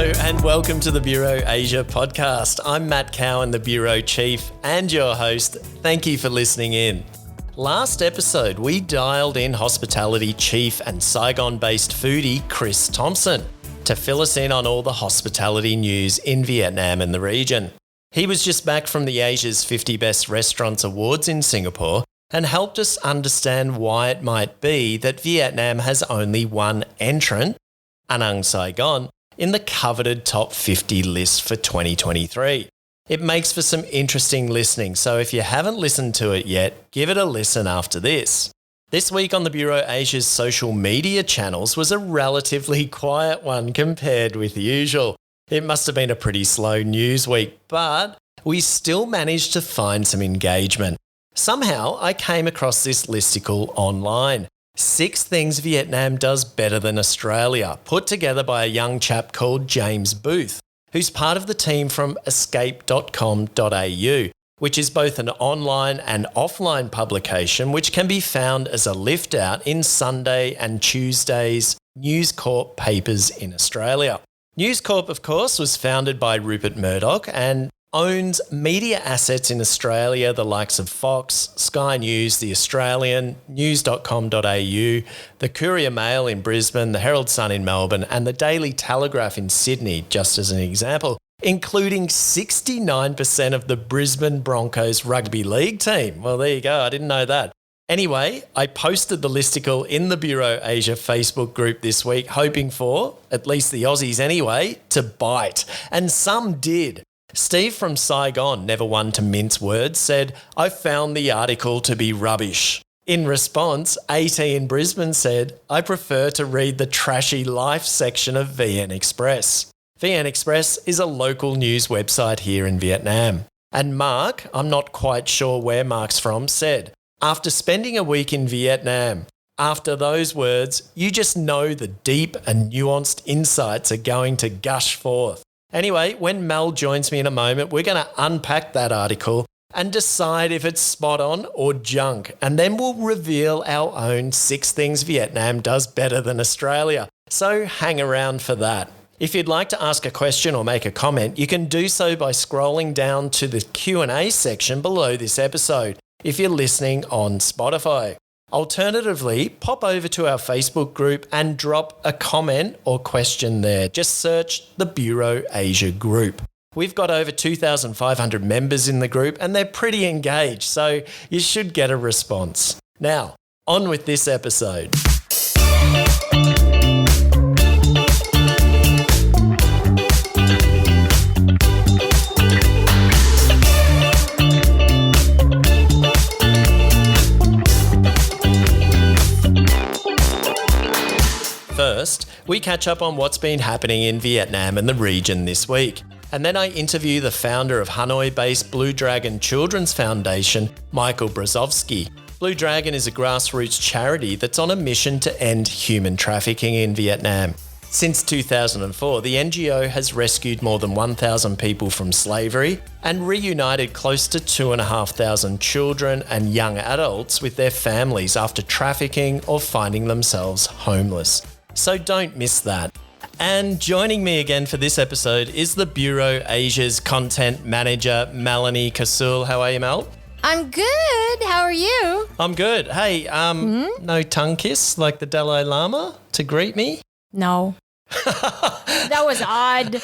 Hello and welcome to the Bureau Asia podcast. I'm Matt Cowan, the Bureau Chief and your host. Thank you for listening in. Last episode, we dialed in Hospitality Chief and Saigon-based foodie Chris Thompson to fill us in on all the hospitality news in Vietnam and the region. He was just back from the Asia's 50 Best Restaurants Awards in Singapore and helped us understand why it might be that Vietnam has only one entrant, Anang Saigon, in the coveted top 50 list for 2023. It makes for some interesting listening, so if you haven't listened to it yet, give it a listen after this. This week on the Bureau Asia's social media channels was a relatively quiet one compared with usual. It must have been a pretty slow news week, but we still managed to find some engagement. Somehow I came across this listicle online. 6 things Vietnam does better than Australia, put together by a young chap called James Booth, who's part of the team from escape.com.au, which is both an online and offline publication which can be found as a lift out in Sunday and Tuesday's News Corp papers in Australia. News Corp, of course, was founded by Rupert Murdoch and owns media assets in Australia, the likes of Fox, Sky News, The Australian, news.com.au, the Courier Mail in Brisbane, the Herald Sun in Melbourne, and the Daily Telegraph in Sydney, just as an example, including 69% of the Brisbane Broncos rugby league team. Well, there you go. I didn't know that. Anyway, I posted the listicle in the Bureau Asia Facebook group this week, hoping for, at least the Aussies anyway, to bite. And some did. Steve from Saigon, never one to mince words, said, "I found the article to be rubbish." In response, AT in Brisbane said, "I prefer to read the trashy life section of VN Express." VN Express is a local news website here in Vietnam. And Mark, I'm not quite sure where Mark's from, said, "After spending a week in Vietnam, after those words, you just know the deep and nuanced insights are going to gush forth." Anyway, when Mel joins me in a moment, we're going to unpack that article and decide if it's spot on or junk. And then we'll reveal our own 6 things Vietnam does better than Australia. So hang around for that. If you'd like to ask a question or make a comment, you can do so by scrolling down to the Q&A section below this episode if you're listening on Spotify. Alternatively, pop over to our Facebook group and drop a comment or question there. Just search the Bureau Asia group. We've got over 2,500 members in the group and they're pretty engaged, so you should get a response. Now, on with this episode. First, we catch up on what's been happening in Vietnam and the region this week. And then I interview the founder of Hanoi-based Blue Dragon Children's Foundation, Michael Brosowski. Blue Dragon is a grassroots charity that's on a mission to end human trafficking in Vietnam. Since 2004, the NGO has rescued more than 1,000 people from slavery and reunited close to 2,500 children and young adults with their families after trafficking or finding themselves homeless. So don't miss that. And joining me again for this episode is the Bureau Asia's content manager, Melanie Kasul. How are you, Mel? I'm good. How are you? I'm good. Hey, no tongue kiss like the Dalai Lama to greet me? No. That was odd.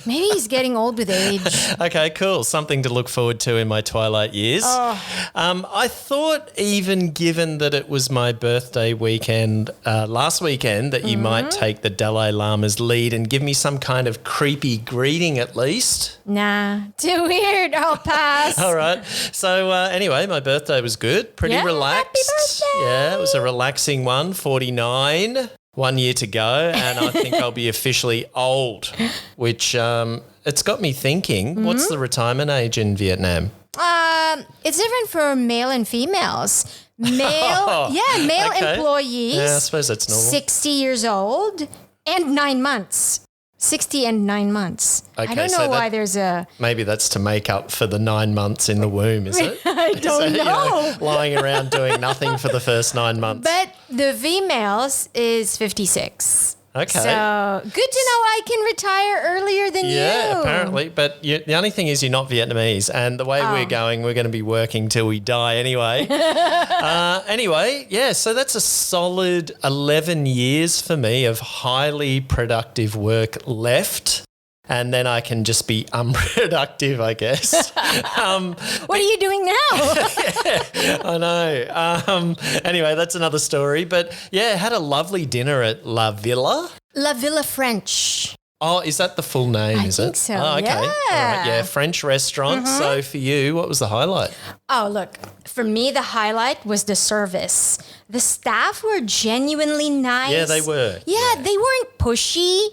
Maybe he's getting old with age. Okay, cool. Something to look forward to in my twilight years. I thought, even given that it was my birthday weekend last weekend, that you might take the Dalai Lama's lead and give me some kind of creepy greeting at least. Nah, too weird. I'll pass. All right. So anyway, my birthday was good. Pretty relaxed. Happy birthday. Yeah, it was a relaxing one. 49. 1 year to go, and I think I'll be officially old, which it's got me thinking, what's the retirement age in Vietnam? It's different for male and females. Male okay. employees, Yeah, I suppose that's normal. 60 years old and 9 months. 60 and 9 months. Okay, I don't know so why there's a... Maybe that's to make up for the 9 months in the womb, is it? I don't know. Lying around doing nothing for the first 9 months. But the females is 56. Okay. So good to know I can retire earlier than you. Yeah, apparently. But the only thing is you're not Vietnamese. And the way we're going to be working till we die anyway. Anyway, yeah, so that's a solid 11 years for me of highly productive work left. And then I can just be unproductive, I guess. What are you doing now? I know. Anyway, that's another story. But yeah, had a lovely dinner at La Villa. La Villa French. Oh, is that the full name, I is think it? so, Oh, okay. yeah. All right, yeah, French restaurant. So for you, what was the highlight? Oh, look, for me, the highlight was the service. The staff were genuinely nice. Yeah, they were. Yeah, they weren't pushy,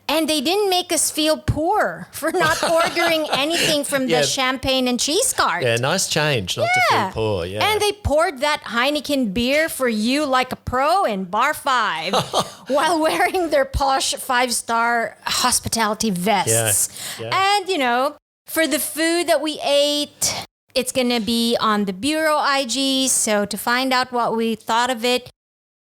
and they didn't make us feel poor for not ordering anything from Yeah. the champagne and cheese cart. Yeah, nice change not to feel poor. Yeah. And they poured that Heineken beer for you like a pro in Bar 5 while wearing their posh 5-star hospitality vests. Yeah. And, for the food that we ate, it's going to be on the Bureau IG. So to find out what we thought of it,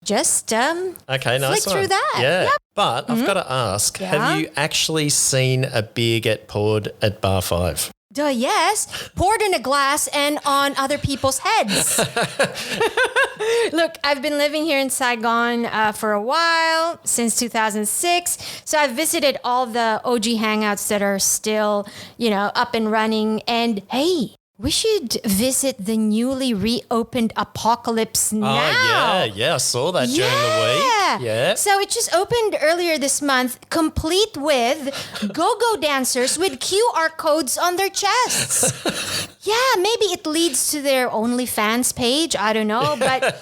just okay, nice flick through one. that. Yeah. Yep. But I've got to ask, Yeah? have you actually seen a beer get poured at Bar 5? Duh, yes. Poured in a glass and on other people's heads. Look, I've been living here in Saigon for a while, since 2006. So I've visited all the OG hangouts that are still, up and running. And hey, we should visit the newly reopened Apocalypse Now. Oh, yeah, I saw that during the week. Yeah. So it just opened earlier this month, complete with go-go dancers with QR codes on their chests. Yeah, maybe it leads to their OnlyFans page. I don't know, but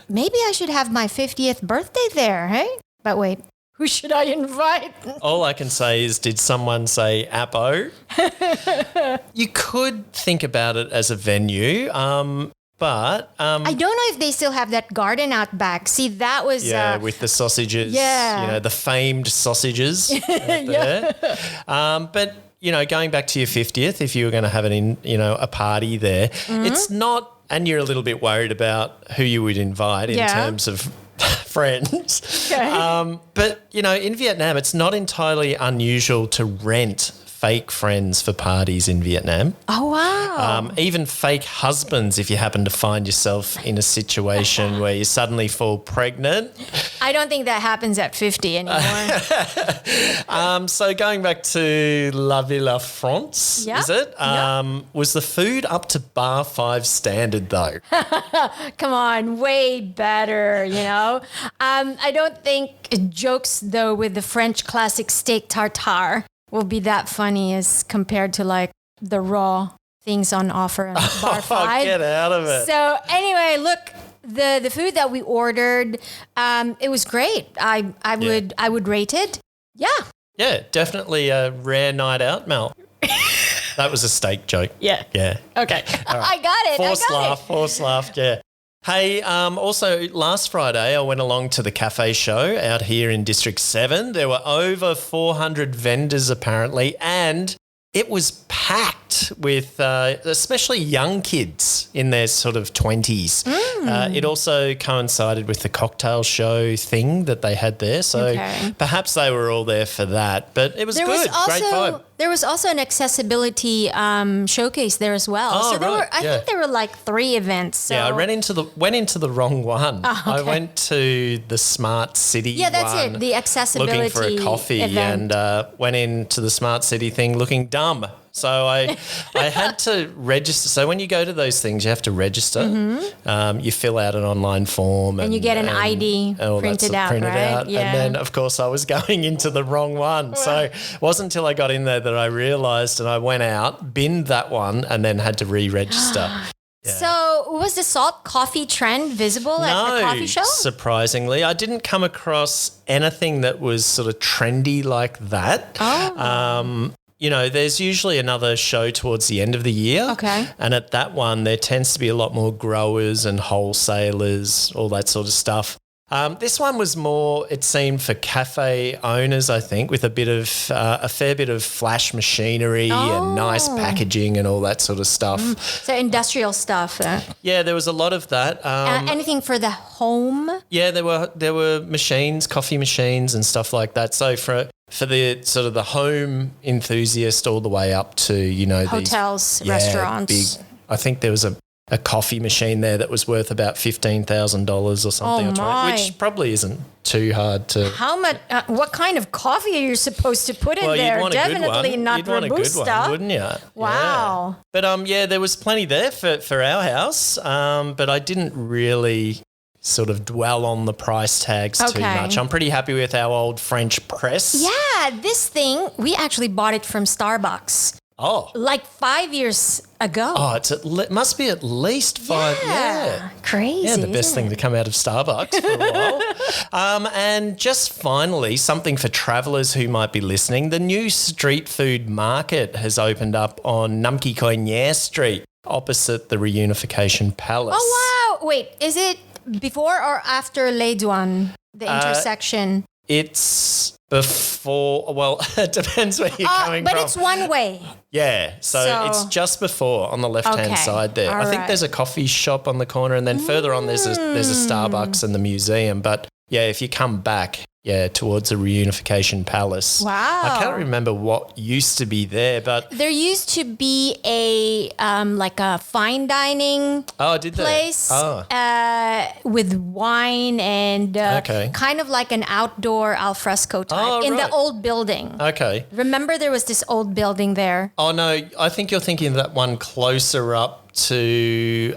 maybe I should have my 50th birthday there, hey? But wait, who should I invite? All I can say is, did someone say Apo? You could think about it as a venue, but I don't know if they still have that garden out back. See, that was with the sausages, Yeah. the famed sausages out there. But going back to your 50th, if you were going to have a party there, it's not, and you're a little bit worried about who you would invite in terms of friends. Okay. But, in Vietnam, it's not entirely unusual to rent fake friends for parties in Vietnam. Oh, wow. Even fake husbands, if you happen to find yourself in a situation where you suddenly fall pregnant. I don't think that happens at 50 anymore. So going back to La Villa France, Yeah. is it? Was the food up to Bar 5 standard though? Come on, way better, I don't think jokes, though, with the French classic steak tartare will be that funny as compared to, like, the raw things on offer at Bar 5. Oh, get out of it. So anyway, look, the food that we ordered, it was great. I would rate it. Yeah. Yeah, definitely a rare night out, Mel. That was a steak joke. Yeah. Yeah. Okay. I got it. Forced laugh, yeah. Hey, also last Friday I went along to the cafe show out here in District 7. There were over 400 vendors apparently, and it was packed with especially young kids in their sort of 20s. It also coincided with the cocktail show thing that they had there. So perhaps they were all there for that. But it was good. Great vibe. There was also an accessibility showcase there as well. Oh, so there right. I think there were like 3 events. So. Yeah, I went into the wrong one. Oh, okay. I went to the Smart City Yeah, that's one, it. The accessibility looking for a coffee event. and went into the Smart City thing looking dumb. So I had to register. So when you go to those things, you have to register. You fill out an online form. And you get an ID printed out, right? Yeah. And then, of course, I was going into the wrong one. So it wasn't until I got in there that I realised, and I went out, binned that one, and then had to re-register. Yeah. So was the salt coffee trend visible at the coffee show? Surprisingly. I didn't come across anything that was sort of trendy like that. Oh. There's usually another show towards the end of the year. Okay. And at that one, there tends to be a lot more growers and wholesalers, all that sort of stuff. This one was more, it seemed, for cafe owners, I think, with a fair bit of flash machinery and nice packaging and all that sort of stuff. So industrial stuff. Yeah, there was a lot of that. Anything for the home? Yeah, there were machines, coffee machines and stuff like that. So for the sort of the home enthusiast all the way up to, Hotels, restaurants. Big, I think there was a coffee machine there that was worth about $15,000 or something, which probably isn't too hard to. How much? What kind of coffee are you supposed to put in there? You'd want Definitely not You'd want a good one, wouldn't you? Wow. Yeah. But there was plenty there for our house. But I didn't really sort of dwell on the price tags too much. I'm pretty happy with our old French press. Yeah, this thing, we actually bought it from Starbucks. Oh. Like 5 years ago. Oh, it must be at least 5. Yeah. Crazy. Yeah, the best thing to come out of Starbucks for a while. And just finally, something for travellers who might be listening. The new street food market has opened up on Namki Koinye Street opposite the Reunification Palace. Oh, wow. Wait, is it before or after Leiduan, the intersection? It's before, well, it depends where you're coming from. But it's one way. Yeah, so it's just before on the left-hand side there. I think there's a coffee shop on the corner, and then further on there's a Starbucks and the museum. But yeah, if you come back, towards the Reunification Palace. Wow. I can't remember what used to be there, but there used to be a like a fine dining place with wine and kind of like an outdoor alfresco type in the old building. Okay. Remember there was this old building there? Oh, no, I think you're thinking of that one closer up to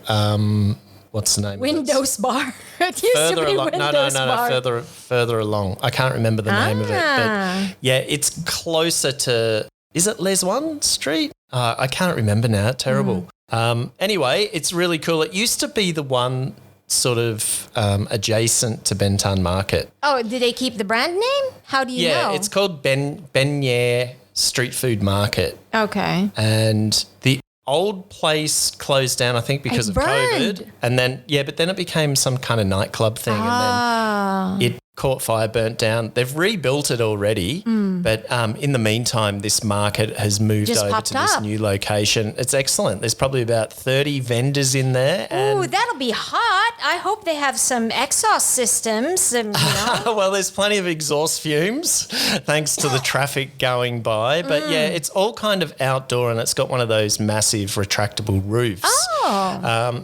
what's the name? Windows Bar. It used to be Windows Bar. Further along. I can't remember the name of it, but yeah, it's closer to. Is it Les One Street? I can't remember now. Terrible. Anyway, it's really cool. It used to be the one sort of adjacent to Bentan Market. Oh, did they keep the brand name? How do you know? Yeah, it's called Benye Street Food Market. Okay. And the old place closed down, I think, because of COVID. And then, but then it became some kind of nightclub thing. And then it caught fire, burnt down. They've rebuilt it already. But in the meantime, this market has moved over to this new location. It's excellent. There's probably about 30 vendors in there. Ooh, that'll be hot. I hope they have some exhaust systems. Well, there's plenty of exhaust fumes thanks to the traffic going by. But yeah, it's all kind of outdoor, and it's got one of those massive retractable roofs.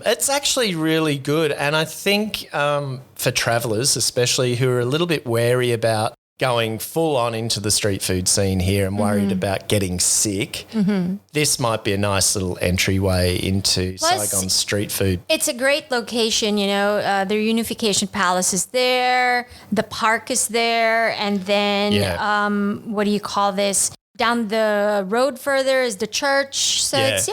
It's actually really good. And I think for travellers, especially who are a little bit wary about going full on into the street food scene here and worried about getting sick, this might be a nice little entryway into Saigon street food. It's a great location, the Reunification Palace is there, the park is there, and then what do you call this? Down the road further is the church. So it's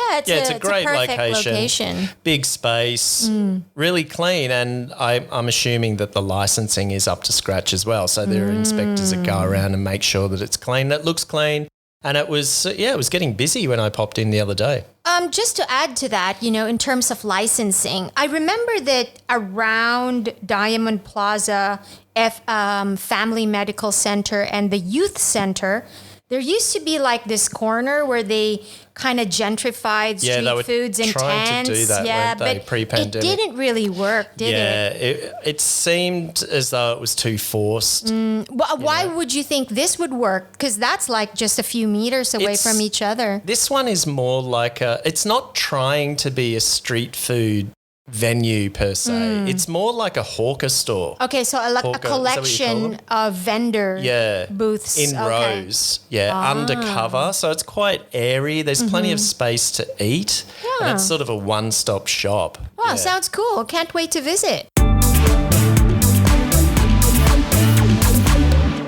a great location. Big space, really clean, and I'm assuming that the licensing is up to scratch as well. So there are inspectors that go around and make sure that it's clean, that looks clean. And it was getting busy when I popped in the other day. Just to add to that, in terms of licensing, I remember that around Diamond Plaza, Family Medical Center and the Youth Center, there used to be like this corner where they kind of gentrified street foods and trying to do that, but pre-pandemic. It didn't really work, did it? Yeah, it seemed as though it was too forced. Why would you think this would work? Because that's like just a few meters away from each other. This one is more like it's not trying to be a street food venue per se. It's more like a hawker store. Okay, so a collection of vendor booths. In rows. Yeah, undercover. So it's quite airy. There's plenty of space to eat. Yeah. And it's sort of a one-stop shop. Wow, sounds cool. Can't wait to visit.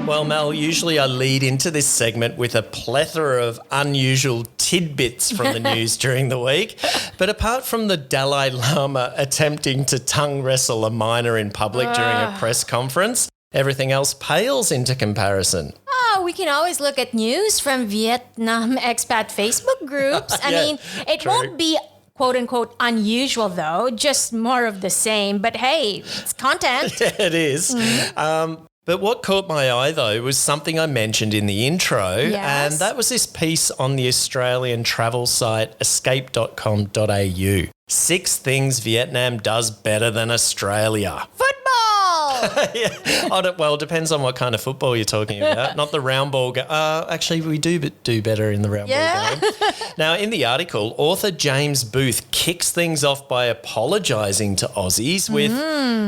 Well, Mel, usually I lead into this segment with a plethora of unusual tidbits from the news during the week. But apart from the Dalai Lama attempting to tongue wrestle a minor in public during a press conference, everything else pales into comparison. We can always look at news from Vietnam expat Facebook groups. I mean, it won't be quote unquote unusual though, just more of the same. But hey, it's content. Yeah, it is. But what caught my eye, though, was something I mentioned in the intro, and that was this piece on the Australian travel site escape.com.au. 6 things Vietnam does better than Australia. Football! Well, it depends on what kind of football you're talking about. Not the round ball game. Actually, we do better in the round ball game. Now, in the article, author James Booth kicks things off by apologising to Aussies with,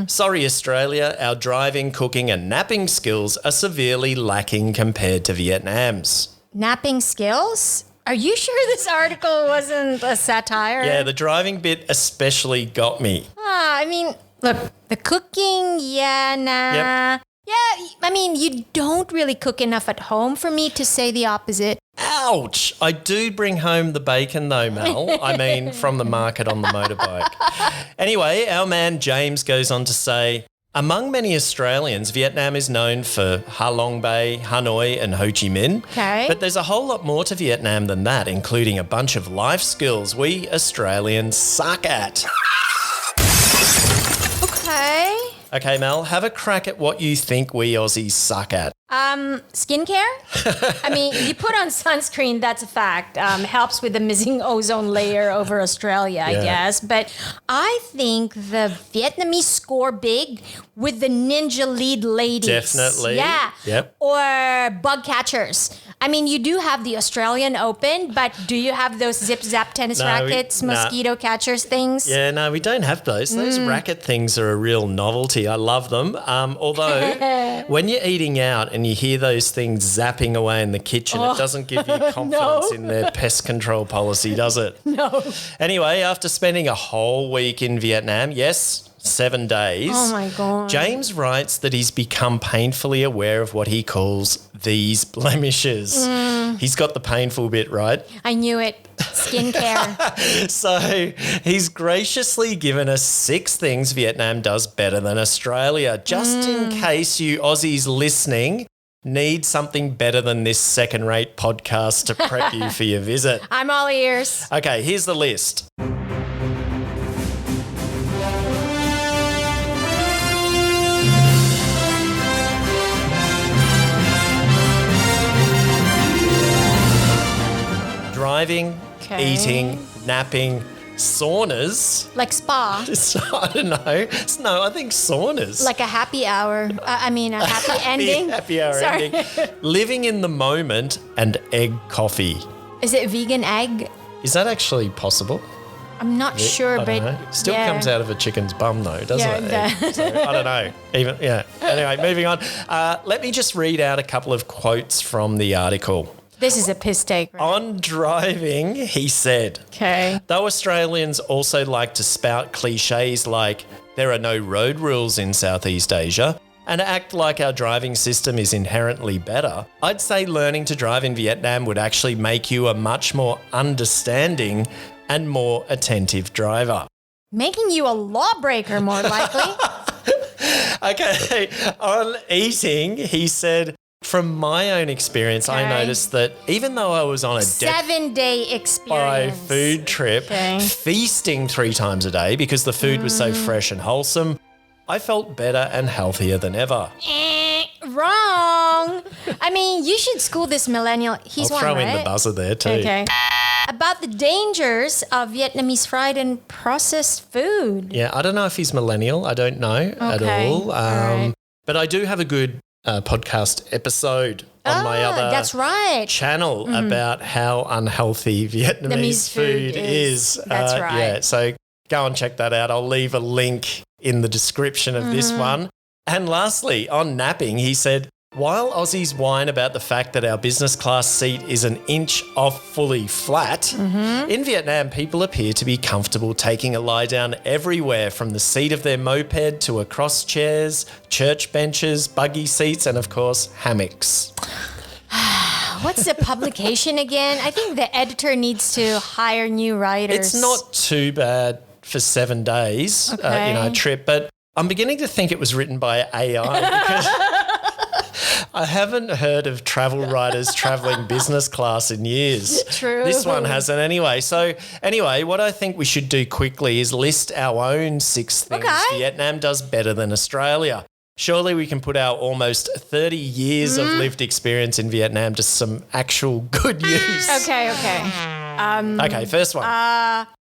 sorry, Australia, our driving, cooking and napping skills are severely lacking compared to Vietnam's. Napping skills? Are you sure this article wasn't a satire? Yeah, the driving bit especially got me. I mean, look, the cooking, Yeah, I mean, you don't really cook enough at home for me to say the opposite. Ouch! I do bring home the bacon though, Mel. I mean, from the market on the motorbike. Anyway, our man James goes on to say, among many Australians, Vietnam is known for Ha Long Bay, Hanoi and Ho Chi Minh. Okay. But there's a whole lot more to Vietnam than that, including a bunch of life skills we Australians suck at. Okay. Okay, Mel, have a crack at what you think we Aussies suck at. Skincare? I mean, you put on sunscreen, that's a fact. Helps with the missing ozone layer over Australia, I guess. But I think the Vietnamese score big with the ninja lead ladies. Definitely. Yeah. Yep. Or bug catchers. I mean, you do have the Australian Open, but do you have those zip-zap tennis rackets, mosquito catchers things? Yeah, no, we don't have those. Those racket things are a real novelty. I love them. Although, when you're eating out and you hear those things zapping away in the kitchen, it doesn't give you confidence in their pest control policy, does it? No. Anyway, after spending a whole week in Vietnam, 7 days. Oh, my God. James writes that he's become painfully aware of what he calls these blemishes. He's got the painful bit right. I knew it. Skincare. So he's graciously given us 6 things Vietnam does better than Australia, just in case you Aussies listening need something better than this second-rate podcast to prep you for your visit. I'm all ears. Okay, here's the list. Driving, eating, napping, saunas. Like spa. I don't know. No, I think saunas. Like a happy hour. A happy ending. Happy hour ending. Living in the moment and egg coffee. Is it vegan egg? Is that actually possible? I'm not sure, I but don't know. Still comes out of a chicken's bum though, doesn't it? Yeah, So, I don't know. Anyway, moving on. Let me just read out a couple of quotes from the article. This is a piss take, right? On driving, he said, Okay. though Australians also like to spout cliches like there are no road rules in Southeast Asia and act like our driving system is inherently better, I'd say learning to drive in Vietnam would actually make you a much more understanding and more attentive driver. Making you a lawbreaker, more likely. Okay, on eating, he said, from my own experience, I noticed that even though I was on a 7-day experience food trip, feasting 3 times a day because the food was so fresh and wholesome, I felt better and healthier than ever. Wrong. I mean, you should school this millennial. He's I'll one, throw right? in the buzzer there too. Okay. About the dangers of Vietnamese fried and processed food. Yeah, I don't know if he's millennial. I don't know at all. Right. But I do have a good podcast episode on my other that's right. channel about how unhealthy Vietnamese food is. That's right. Yeah, so go and check that out. I'll leave a link in the description of this one. And lastly, on napping, he said, while Aussies whine about the fact that our business class seat is an inch off fully flat, in Vietnam, people appear to be comfortable taking a lie down everywhere from the seat of their moped to across chairs, church benches, buggy seats, and of course, hammocks. What's the publication again? I think the editor needs to hire new writers. It's not too bad for 7 days, trip, but I'm beginning to think it was written by AI because I haven't heard of travel writers traveling business class in years. True. This one hasn't anyway. So anyway, what I think we should do quickly is list our own 6 things Vietnam does better than Australia. Surely we can put our almost 30 years of lived experience in Vietnam to some actual good use. Okay. Okay, first one.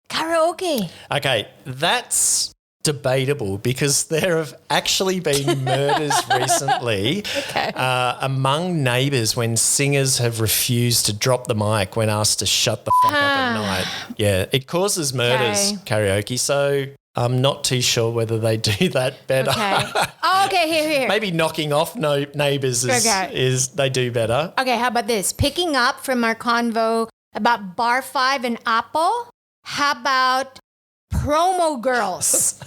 Karaoke. Okay, that's debatable because there have actually been murders recently among neighbours when singers have refused to drop the mic when asked to shut the fuck up at night. Yeah, it causes murders, karaoke, so I'm not too sure whether they do that better. Okay, here. Maybe knocking off neighbours is they do better. Okay, how about this? Picking up from our convo about Bar 5 and Apple, how about promo girls?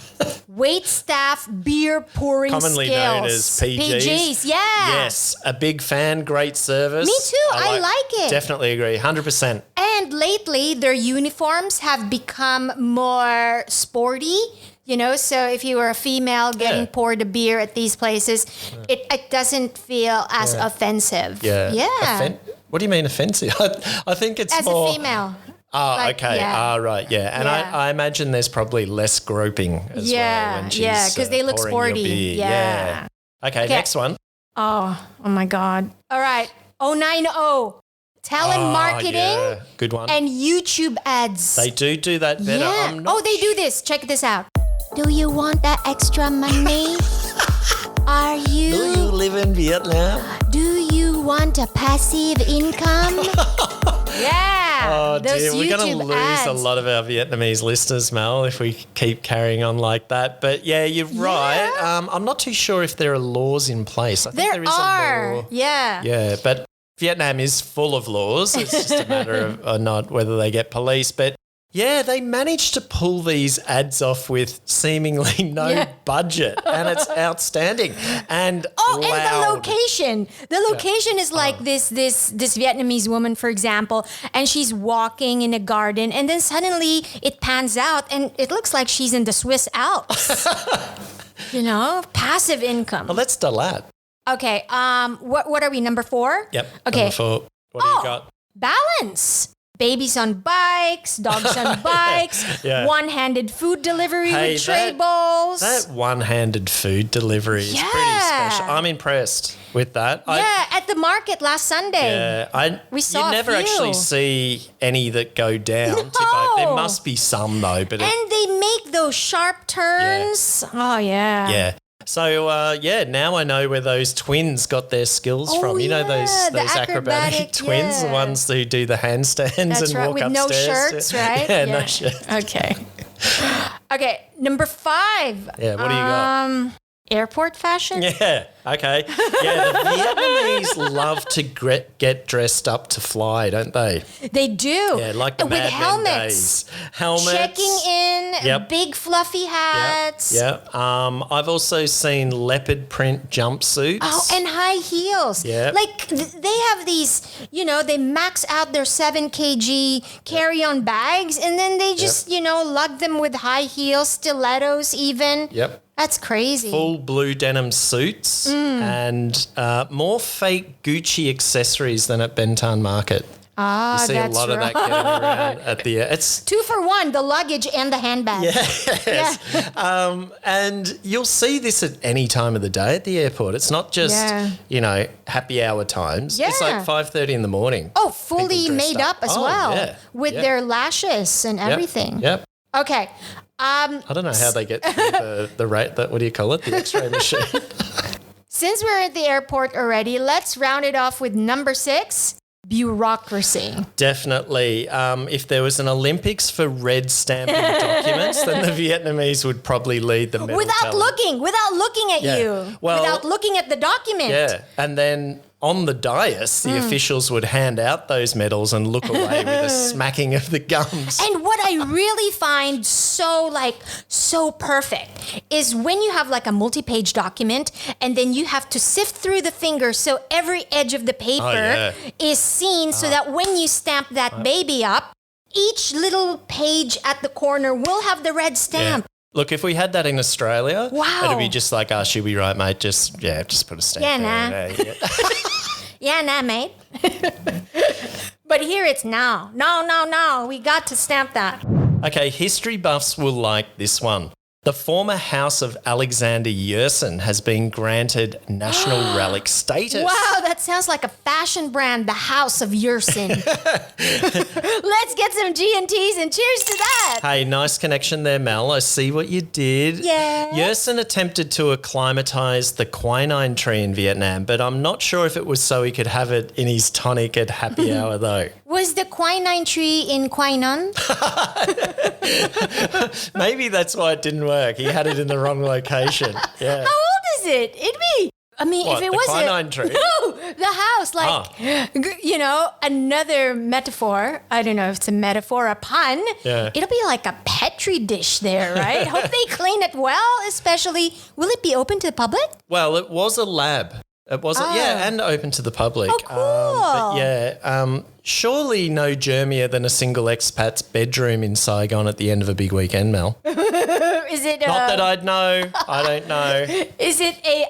Wait staff beer pouring Commonly skills. known as PGs. PGs, yeah. Yes, a big fan, great service. Me too, I like it. Definitely agree, 100%. And lately, their uniforms have become more sporty. You know, so if you were a female getting poured a beer at these places, it doesn't feel as offensive. Yeah. What do you mean offensive? I think it's as more... a female. Oh, Like, okay. yeah. Right, yeah. And I imagine there's probably less groping as well when she's because they look pouring sporty. your beer. Yeah. Okay, next one. Oh my God. All right. 090. Telemarketing good one. and YouTube ads. They do that better. Yeah. They do this. Check this out. Do you want that extra money? Do you live in Vietnam? Do you want a passive income? Oh dear, we're going to lose ads. a lot of our Vietnamese listeners, Mel, if we keep carrying on like that. But yeah, you're right. I'm not too sure if there are laws in place. I think there is a law. Yeah. Yeah, but Vietnam is full of laws. It's just a matter of not whether they get police. But yeah, they managed to pull these ads off with seemingly no budget, and it's outstanding. And and the location. The location is like this Vietnamese woman, for example, and she's walking in a garden, and then suddenly it pans out, and it looks like she's in the Swiss Alps. You know, passive income. Well, let's do that. Okay. What are we? Number 4? Yep. Okay. Number 4. What do you got? Balance. Babies on bikes, dogs on bikes, one-handed food delivery with tray bowls. That one-handed food delivery is pretty special. I'm impressed with that. At the market last Sunday. Yeah, we saw you never actually see any that go down to both. There must be some though, but and they make those sharp turns. Oh yeah. Yeah. So, now I know where those twins got their skills from. You know those acrobatic twins, the ones who do the handstands and walk with upstairs. no shirts, right? Yeah, no shirts. Okay. Okay, number 5. Yeah, what do you got? Airport fashion? Yeah, okay. Yeah, the Vietnamese love to get dressed up to fly, don't they? They do. Yeah, like the with Mad Men helmets. days. Helmets. Checking in, big fluffy hats. Yeah. I've also seen leopard print jumpsuits. Oh, and high heels. Yeah. Like they have these, they max out their 7 kg carry-on bags, and then they just, lug them with high heels, stilettos even. Yep. That's crazy. Full blue denim suits and more fake Gucci accessories than at Bentan Market. You see a lot of that getting around at the it's 2 for 1, the luggage and the handbag. Yes. Yeah. And you'll see this at any time of the day at the airport. It's not just, happy hour times. Yeah. It's like 5:30 in the morning. Oh, fully made up as well. Yeah. With their lashes and everything. Yep. Okay. I don't know how they get through the rate, what do you call it? The X-ray machine. Since we're at the airport already, let's round it off with number 6. Bureaucracy. Definitely. If there was an Olympics for red stamping documents, then the Vietnamese would probably lead the medal Without tally. looking at you. Well, without looking at the document. Yeah. And then on the dais, the officials would hand out those medals and look away with a smacking of the gums. And what I really find so perfect is when you have like a multi-page document and then you have to sift through the fingers so every edge of the paper is seen so that when you stamp that baby up, each little page at the corner will have the red stamp. Look, if we had that in Australia, Wow. it'd be just like, oh, she'll be right, mate. Just put a stamp there. Nah. Yeah, nah, mate. But here it's no. No. We got to stamp that. Okay, history buffs will like this one. The former house of Alexander Yersin has been granted national relic status. Wow, that sounds like a fashion brand, the House of Yersin. Let's get some G&Ts and cheers to that. Hey, nice connection there, Mel. I see what you did. Yeah. Yersin attempted to acclimatise the quinine tree in Vietnam, but I'm not sure if it was so he could have it in his tonic at happy hour, though. Was the quinine tree in Quy Nhon? Maybe that's why it didn't work. He had it in the wrong location. Yeah. How old is it? I mean, What, if it the was quinine tree? No, the house, another metaphor. I don't know if it's a metaphor, a pun. Yeah. It'll be like a petri dish there, right? Hope they clean it well, especially. Will it be open to the public? Well, it was a lab. It was, and open to the public. Oh, cool. Surely no germier than a single expat's bedroom in Saigon at the end of a big weekend, Mel. Is it? Not that I'd know. I don't know. Is it a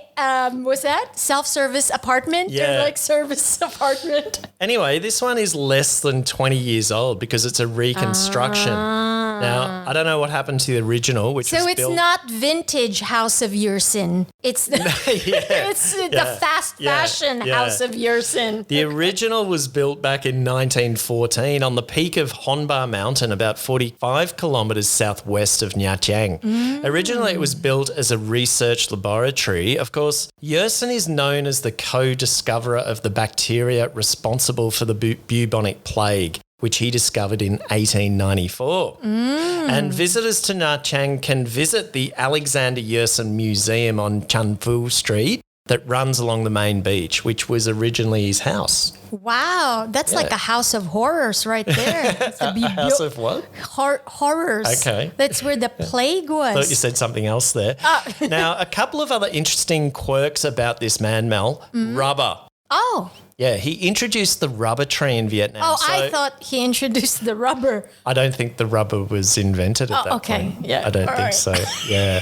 what's that? Self-service apartment? Yeah. Or like service apartment? Anyway, this one is less than 20 years old because it's a reconstruction. Now, I don't know what happened to the original, which was So it's built... not vintage House of Yersin. It's the, it's the fast fashion House of Yersin. The original was built back in 1914 on the peak of Honba Mountain, about 45 kilometres southwest of Nha Trang. Originally, it was built as a research laboratory. Of course, Yersin is known as the co-discoverer of the bacteria responsible for the bubonic plague, which he discovered in 1894. And visitors to Nha Trang can visit the Alexander Yersin Museum on Chan Phu Street that runs along the main beach, which was originally his house. Wow, that's like a house of horrors right there. It's A house of what? Horrors. Okay. That's where the plague was. Thought you said something else there. Now, a couple of other interesting quirks about this man, Mel. Rubber. Oh. Yeah, he introduced the rubber tree in Vietnam. Oh, I thought he introduced the rubber. I don't think the rubber was invented at that point. Yeah. I don't think so. Yeah.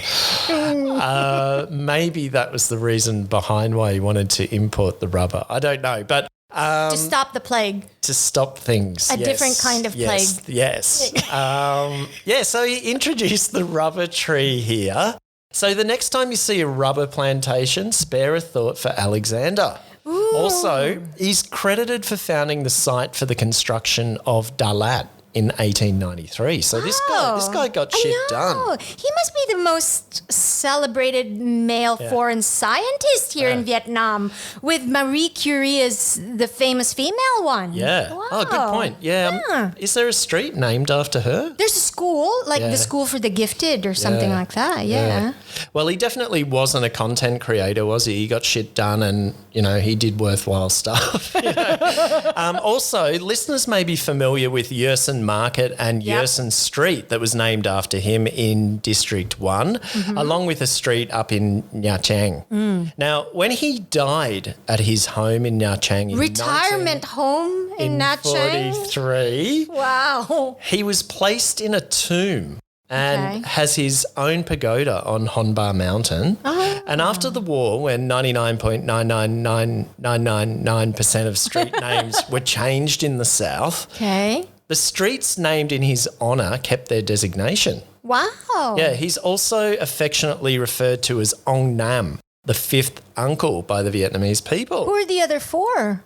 Maybe that was the reason behind why he wanted to import the rubber. I don't know. But to stop the plague. to stop things. A different kind of plague. Yes. So he introduced the rubber tree here. So the next time you see a rubber plantation, spare a thought for Alexander. Ooh. Also, he's credited for founding the site for the construction of Dalat in 1893. So this guy got shit done. He must be the most celebrated male foreign scientist here in Vietnam, with Marie Curie as the famous female one. Yeah. Wow. Oh, good point. Yeah. Is there a street named after her? There's a school, like the School for the Gifted or something like that. Yeah. Well, he definitely wasn't a content creator, was he? He got shit done and, he did worthwhile stuff. Also, listeners may be familiar with Yersin Market and Yersin Street that was named after him in District 1, along with a street up in Nha Trang. Now, when he died at his home in Nha Trang in Retirement home in Nha Trang? 1943, Wow. he was placed in a tomb and has his own pagoda on Honba Mountain. Oh. And after the war, when 99.999999% of street names were changed in the South, the streets named in his honour kept their designation. Wow. Yeah, he's also affectionately referred to as Ong Nam, the fifth uncle by the Vietnamese people. Who are the other four?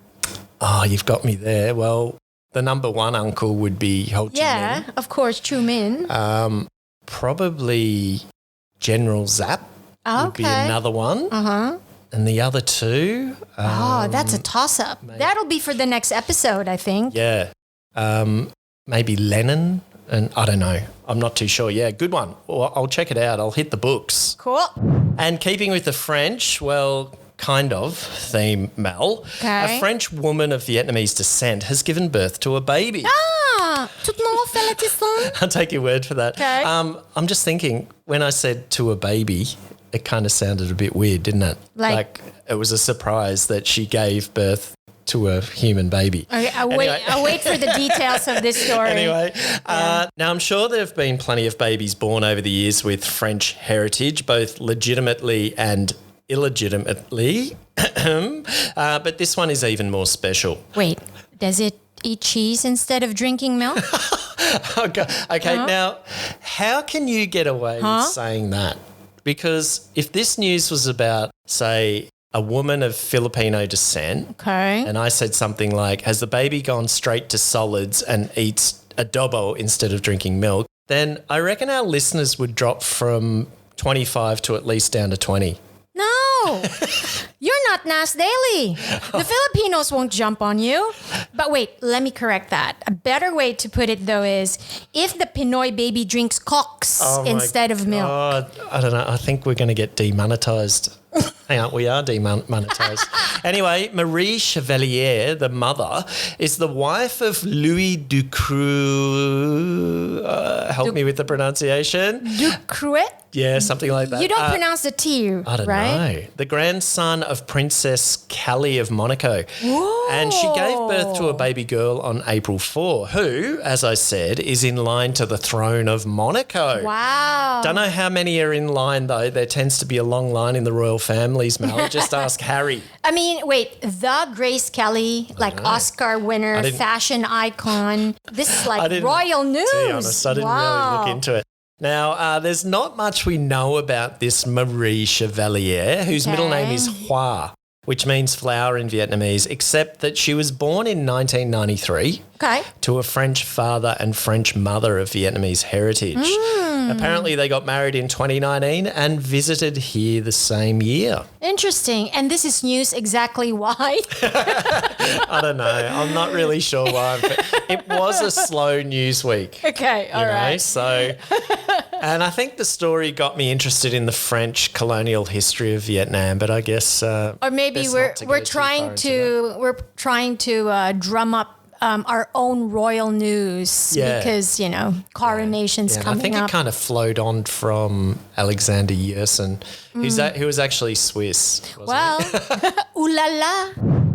Oh, you've got me there. Well, the number one uncle would be Ho Chi Minh. Yeah, of course, Chu Min. Probably General Zap would be another one. And the other two... that's a toss-up. That'll be for the next episode, I think. Yeah. Maybe Lenin, and I don't know. I'm not too sure. Yeah, good one. Well, I'll check it out. I'll hit the books. Cool. And keeping with the French, well, kind of theme, Mel. Okay. A French woman of Vietnamese descent has given birth to a baby. Toutes nos félicitations. I'll take your word for that. Okay. I'm just thinking, when I said to a baby, it kind of sounded a bit weird, didn't it? Like it was a surprise that she gave birth to a human baby. Okay, I'll wait for the details of this story. Anyway, now I'm sure there have been plenty of babies born over the years with French heritage, both legitimately and illegitimately. But this one is even more special. Wait, does it eat cheese instead of drinking milk? Okay, now, how can you get away with saying that? Because if this news was about, say, a woman of Filipino descent, and I said something like, has the baby gone straight to solids and eats adobo instead of drinking milk, then I reckon our listeners would drop from 25 to at least down to 20. No, you're not Nas Daily. The Filipinos won't jump on you. But wait, let me correct that. A better way to put it, though, is if the Pinoy baby drinks cocks instead of milk. I don't know. I think we're going to get demonetized. Hang on, we are demonetized. Anyway, Marie Chevalier, the mother, is the wife of Louis Ducru. Help me with the pronunciation. Ducruet? Yeah, something like that. You don't pronounce the T, right? I don't know. The grandson of Princess Callie of Monaco. Whoa. And she gave birth to a baby girl on April 4, who, as I said, is in line to the throne of Monaco. Wow. Don't know how many are in line, though. There tends to be a long line in the royal families, Mel. Just ask Harry. I mean, wait, the Grace Kelly, like Oscar winner, fashion icon. This is like royal news. To be honest, I didn't really look into it. Now, there's not much we know about this Marie Chevalier, whose middle name is Hoa, which means flower in Vietnamese, except that she was born in 1993 to a French father and French mother of Vietnamese heritage. Apparently, they got married in 2019 and visited here the same year. Interesting. And this is news exactly why? I don't know. I'm not really sure why. It was a slow news week. Okay, all right. So, and I think the story got me interested in the French colonial history of Vietnam, but I guess or maybe we're trying to drum up our own royal news because, coronation's coming up. I think it kind of flowed on from Alexander Yersin, who was actually Swiss. Ooh la la.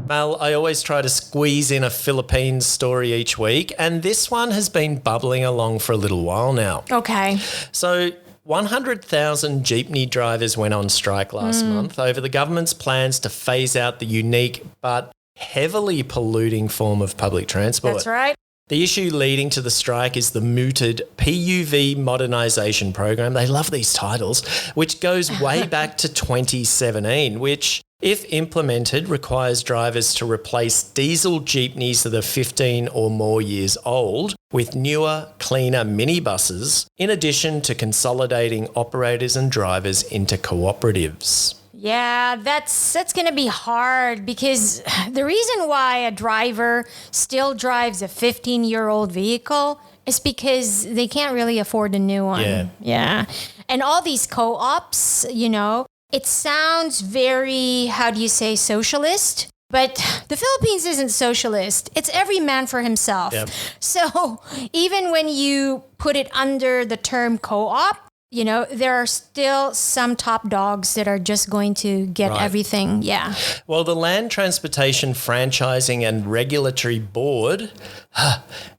Mel, I always try to squeeze in a Philippines story each week, and this one has been bubbling along for a little while now. Okay. So 100,000 jeepney drivers went on strike last month over the government's plans to phase out the unique but heavily polluting form of public transport. That's right. The issue leading to the strike is the mooted PUV modernisation program. They love these titles, which goes way back to 2017, which, if implemented, requires drivers to replace diesel jeepneys that are 15 or more years old with newer, cleaner minibuses, in addition to consolidating operators and drivers into cooperatives. Yeah, that's going to be hard because the reason why a driver still drives a 15-year-old vehicle is because they can't really afford a new one. Yeah. And all these co-ops, it sounds very, how do you say, socialist? But the Philippines isn't socialist. It's every man for himself. Yep. So even when you put it under the term co-op, there are still some top dogs that are just going to get everything. Yeah. Well, the Land Transportation Franchising and Regulatory Board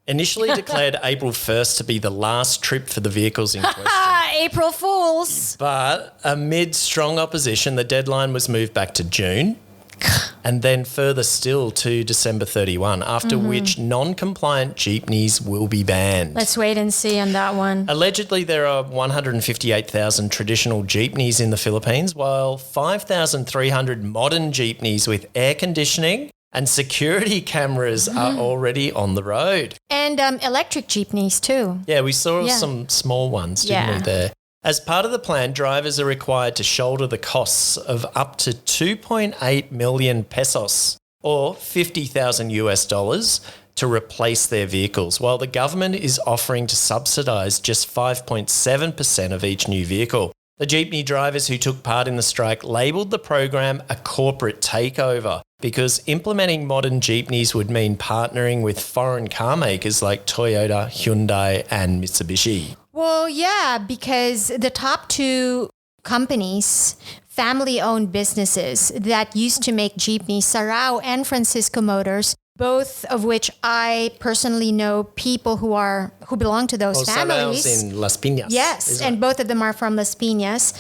initially declared April 1st to be the last trip for the vehicles in question. April Fools. But amid strong opposition, the deadline was moved back to June. And then further still to December 31, after which non-compliant jeepneys will be banned. Let's wait and see on that one. Allegedly, there are 158,000 traditional jeepneys in the Philippines, while 5,300 modern jeepneys with air conditioning and security cameras are already on the road. And electric jeepneys too. Yeah, we saw some small ones, didn't we, there? As part of the plan, drivers are required to shoulder the costs of up to 2.8 million pesos, or $50,000 to replace their vehicles, while the government is offering to subsidise just 5.7% of each new vehicle. The jeepney drivers who took part in the strike labelled the program a corporate takeover because implementing modern jeepneys would mean partnering with foreign car makers like Toyota, Hyundai and Mitsubishi. Well, yeah, because the top two companies family-owned businesses that used to make jeepneys, Sarao and Francisco Motors, both of which I personally know people who belong to those families. Sarao's in Las Piñas. Yes, and both of them are from Las Piñas.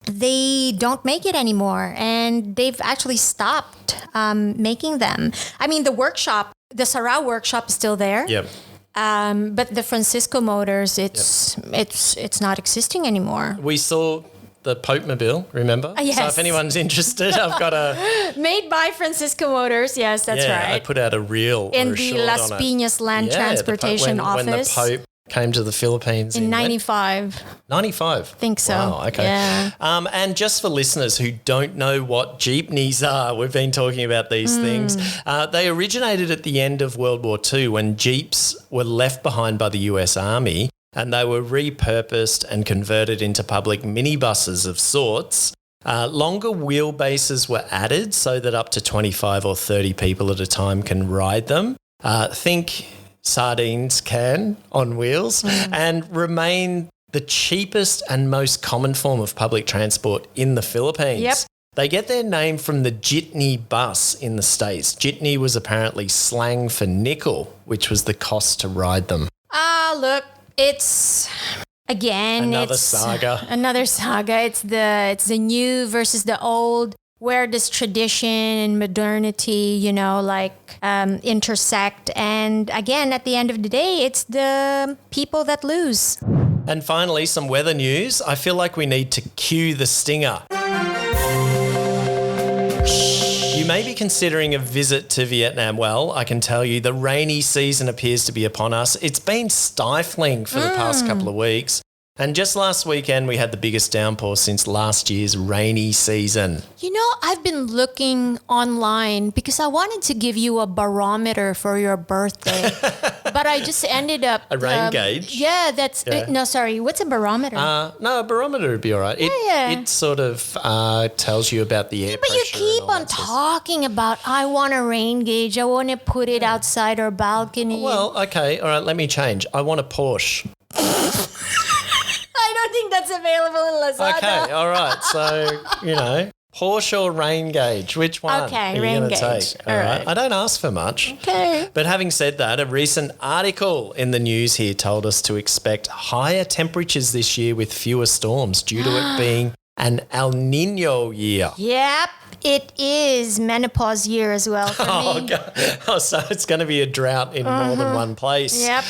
They don't make it anymore, and they've actually stopped making them. I mean, the Sarao workshop is still there. Yep. But the Francisco Motors, it's not existing anymore. We saw the Pope-mobile, remember? Yes. So if anyone's interested, I've got a... Made by Francisco Motors, yes, that's right. I put out a reel in or a the short Las on Piñas Land Transportation when the Office. Pope came to the Philippines in 95. 95? Think so. Wow, okay. Yeah. And just for listeners who don't know what jeepneys are, we've been talking about these things. They originated at the end of World War II when jeeps were left behind by the US Army, and they were repurposed and converted into public minibuses of sorts. Longer wheelbases were added so that up to 25 or 30 people at a time can ride them. Think sardines can on wheels, and remain the cheapest and most common form of public transport in the Philippines. Yep. They get their name from the jitney bus in the States. Jitney was apparently slang for nickel, which was the cost to ride them. Look, it's Another saga. Another saga. It's the new versus the old. Where does tradition and modernity, intersect? And again, at the end of the day, it's the people that lose. And finally, some weather news. I feel like we need to cue the stinger. You may be considering a visit to Vietnam. Well, I can tell you the rainy season appears to be upon us. It's been stifling for the past couple of weeks. And just last weekend, we had the biggest downpour since last year's rainy season. I've been looking online because I wanted to give you a barometer for your birthday, but I just ended up... A rain gauge? Yeah, that's... Yeah. No, sorry. What's a barometer? No, a barometer would be all right. It sort of tells you about the air But you pressure. keep on talking about, I want a rain gauge. I want to put it outside our balcony. Well, okay. All right, let me change. I want a Porsche. I don't think that's available in Lazada. Okay, all right. So, Porsche or rain gauge, which one Okay, are you rain going to gauge. take? All right. I don't ask for much. Okay. But having said that, a recent article in the news here told us to expect higher temperatures this year with fewer storms due to it being an El Nino year. Yep, it is menopause year as well for me. God. Oh, so it's going to be a drought in more than one place. Yep.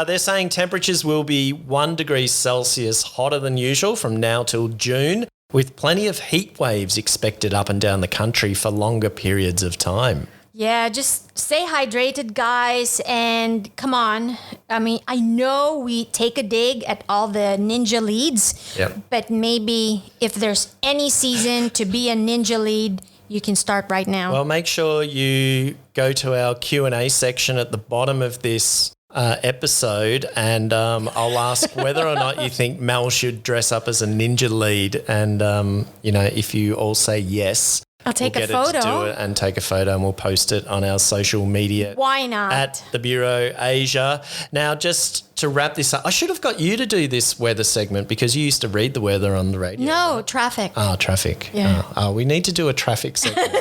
They're saying temperatures will be 1 degree Celsius hotter than usual from now till June, with plenty of heat waves expected up and down the country for longer periods of time. Yeah, just stay hydrated, guys, and come on. I mean, I know we take a dig at all the ninja leads, but maybe if there's any season to be a ninja lead, you can start right now. Well, make sure you go to our Q&A section at the bottom of this episode, and I'll ask whether or not you think Mel should dress up as a ninja lead, and if you all say yes, I'll take we'll a get photo. it to do it and take a photo, and we'll post it on our social media. Why not? At the Bureau Asia. Now, just to wrap this up, I should have got you to do this weather segment because you used to read the weather on the radio. No, traffic. Oh, traffic. Yeah. We need to do a traffic segment.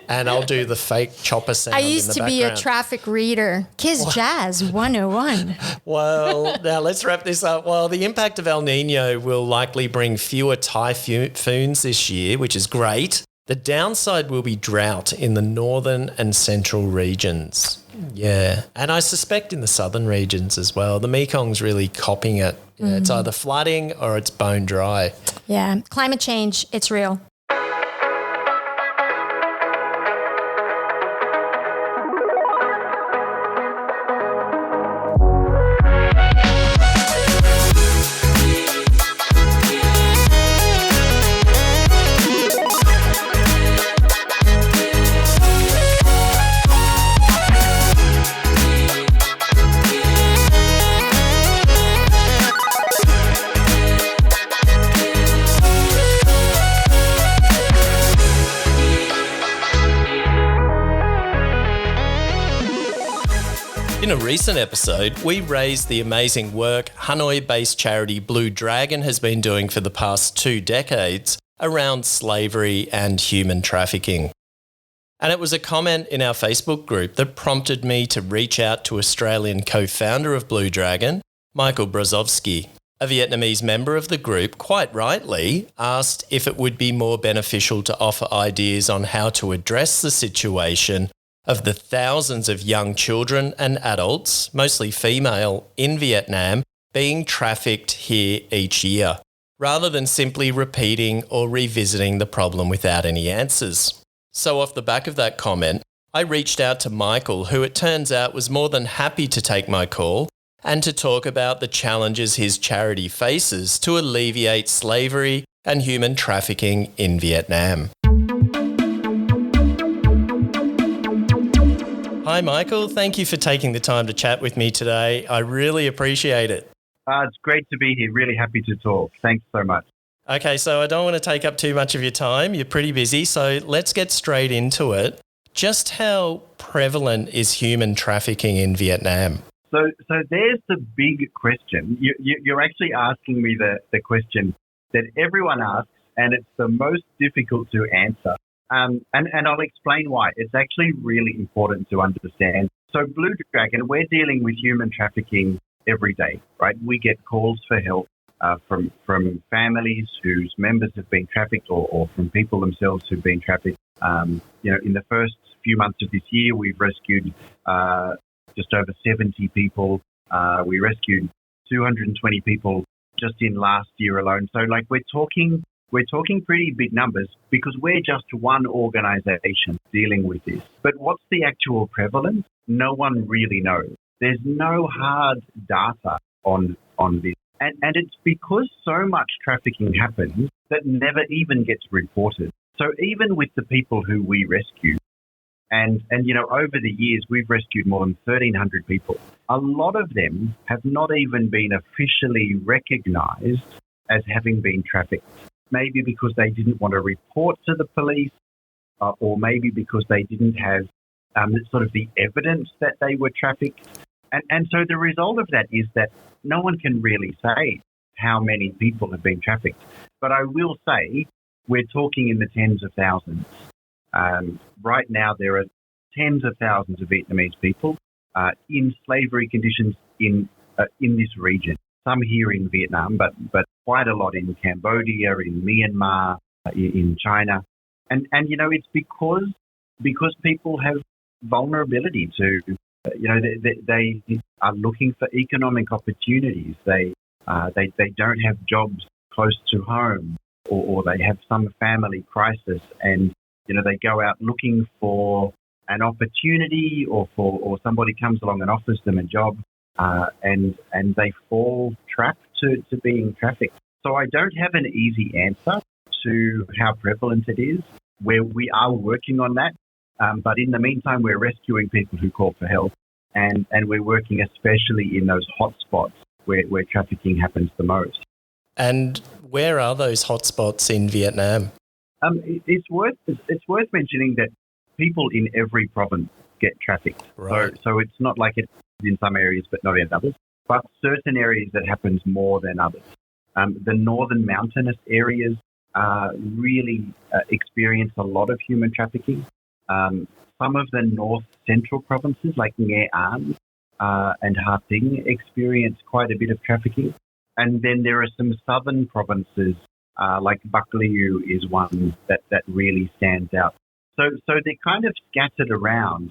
And I'll do the fake chopper sound. I used to be a traffic reader. Kiss Jazz 101. Well, now let's wrap this up. Well, the impact of El Nino will likely bring fewer typhoons this year, which is great. The downside will be drought in the northern and central regions. Yeah. And I suspect in the southern regions as well. The Mekong's really copping it. It's either flooding or it's bone dry. Yeah. Climate change, it's real. In a recent episode, we raised the amazing work Hanoi-based charity Blue Dragon has been doing for the past 2 decades around slavery and human trafficking. And it was a comment in our Facebook group that prompted me to reach out to Australian co-founder of Blue Dragon, Michael Brosowski. A Vietnamese member of the group, quite rightly, asked if it would be more beneficial to offer ideas on how to address the situation of the thousands of young children and adults, mostly female, in Vietnam, being trafficked here each year, rather than simply repeating or revisiting the problem without any answers. So off the back of that comment, I reached out to Michael, who it turns out was more than happy to take my call and to talk about the challenges his charity faces to alleviate slavery and human trafficking in Vietnam. Hi, Michael. Thank you for taking the time to chat with me today. I really appreciate it. It's great to be here. Really happy to talk. Thanks so much. Okay, so I don't want to take up too much of your time. You're pretty busy, so let's get straight into it. Just how prevalent is human trafficking in Vietnam? So there's the big question. You're actually asking me the question that everyone asks, and it's the most difficult to answer. And I'll explain why. It's actually really important to understand. So Blue Dragon, we're dealing with human trafficking every day, right? We get calls for help from families whose members have been trafficked or from people themselves who've been trafficked. In the first few months of this year, we've rescued just over 70 people. We rescued 220 people just in last year alone. So we're talking pretty big numbers because we're just one organization dealing with this. But what's the actual prevalence? No one really knows. There's no hard data on this. And it's because so much trafficking happens that never even gets reported. So even with the people who we rescue, and over the years, we've rescued more than 1,300 people. A lot of them have not even been officially recognized as having been trafficked. Maybe because they didn't want to report to the police, or maybe because they didn't have sort of the evidence that they were trafficked. And so the result of that is that no one can really say how many people have been trafficked. But I will say we're talking in the tens of thousands. Right now, there are tens of thousands of Vietnamese people in slavery conditions in this region. Some here in Vietnam, but quite a lot in Cambodia, in Myanmar, in China. And it's because people have vulnerability to, they are looking for economic opportunities. They don't have jobs close to home, or they have some family crisis, and they go out looking for an opportunity, or somebody comes along and offers them a job, and they fall trapped to being trafficked. So I don't have an easy answer to how prevalent it is. We are working on that, but in the meantime, we're rescuing people who call for help, and we're working especially in those hotspots where trafficking happens the most. And where are those hotspots in Vietnam? It's worth mentioning that people in every province get trafficked. Right. So it's not like it's in some areas but not in others. But certain areas that happens more than others. The northern mountainous areas really experience a lot of human trafficking. Some of the north central provinces like Nghệ An and Ha Tinh experience quite a bit of trafficking. And then there are some southern provinces like Bạc Liêu is one that really stands out. So they're kind of scattered around,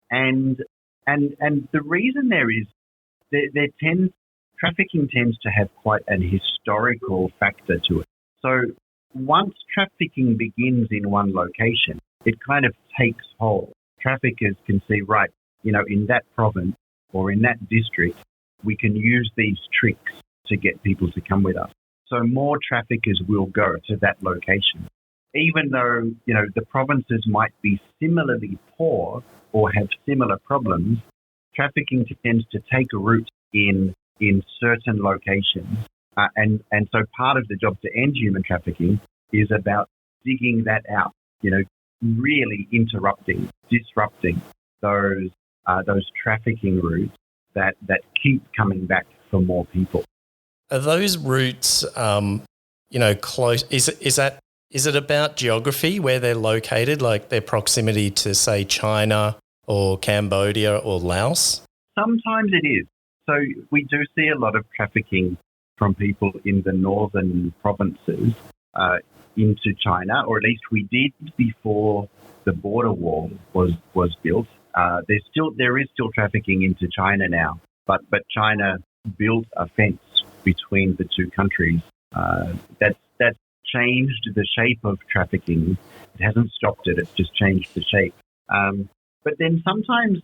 and the reason there is trafficking tends to have quite an historical factor to it. So once trafficking begins in one location, it kind of takes hold. Traffickers can see, right, in that province or in that district, we can use these tricks to get people to come with us. So more traffickers will go to that location. Even though, the provinces might be similarly poor or have similar problems, trafficking tends to take a root in certain locations. And so part of the job to end human trafficking is about digging that out, really disrupting those trafficking routes that keep coming back for more people. Are those routes, close? Is Is it about geography, where they're located, like their proximity to, say, China or Cambodia or Laos? Sometimes it is. So we do see a lot of trafficking from people in the northern provinces into China, or at least we did before the border wall was built. There is still trafficking into China now, but China built a fence between the two countries. That's changed the shape of trafficking. It hasn't stopped it; it's just changed the shape. But then sometimes,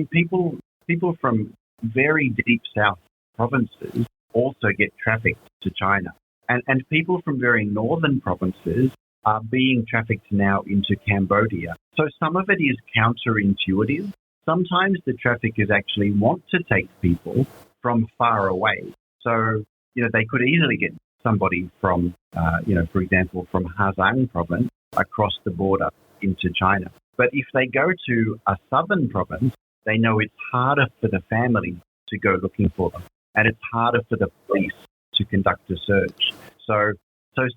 people from very deep south provinces also get trafficked to China. And people from very northern provinces are being trafficked now into Cambodia. So some of it is counterintuitive. Sometimes the traffickers actually want to take people from far away. So, they could easily get somebody from, for example, from Hazang province across the border into China. But if they go to a southern province, they know it's harder for the family to go looking for them. And it's harder for the police to conduct a search. So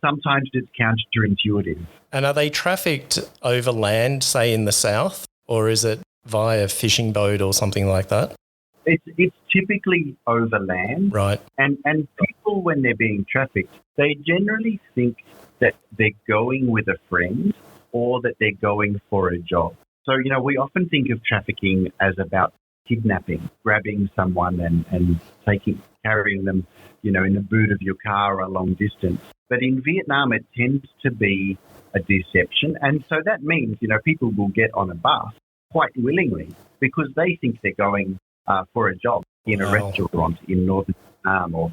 sometimes it's counterintuitive. And are they trafficked overland, say in the south, or is it via fishing boat or something like that? It's typically overland. Right. And people, when they're being trafficked, they generally think that they're going with a friend or that they're going for a job. So, we often think of trafficking as about kidnapping, grabbing someone and carrying them, in the boot of your car a long distance. But in Vietnam, it tends to be a deception. And so that means, people will get on a bus quite willingly because they think they're going for a job in a restaurant in northern Vietnam.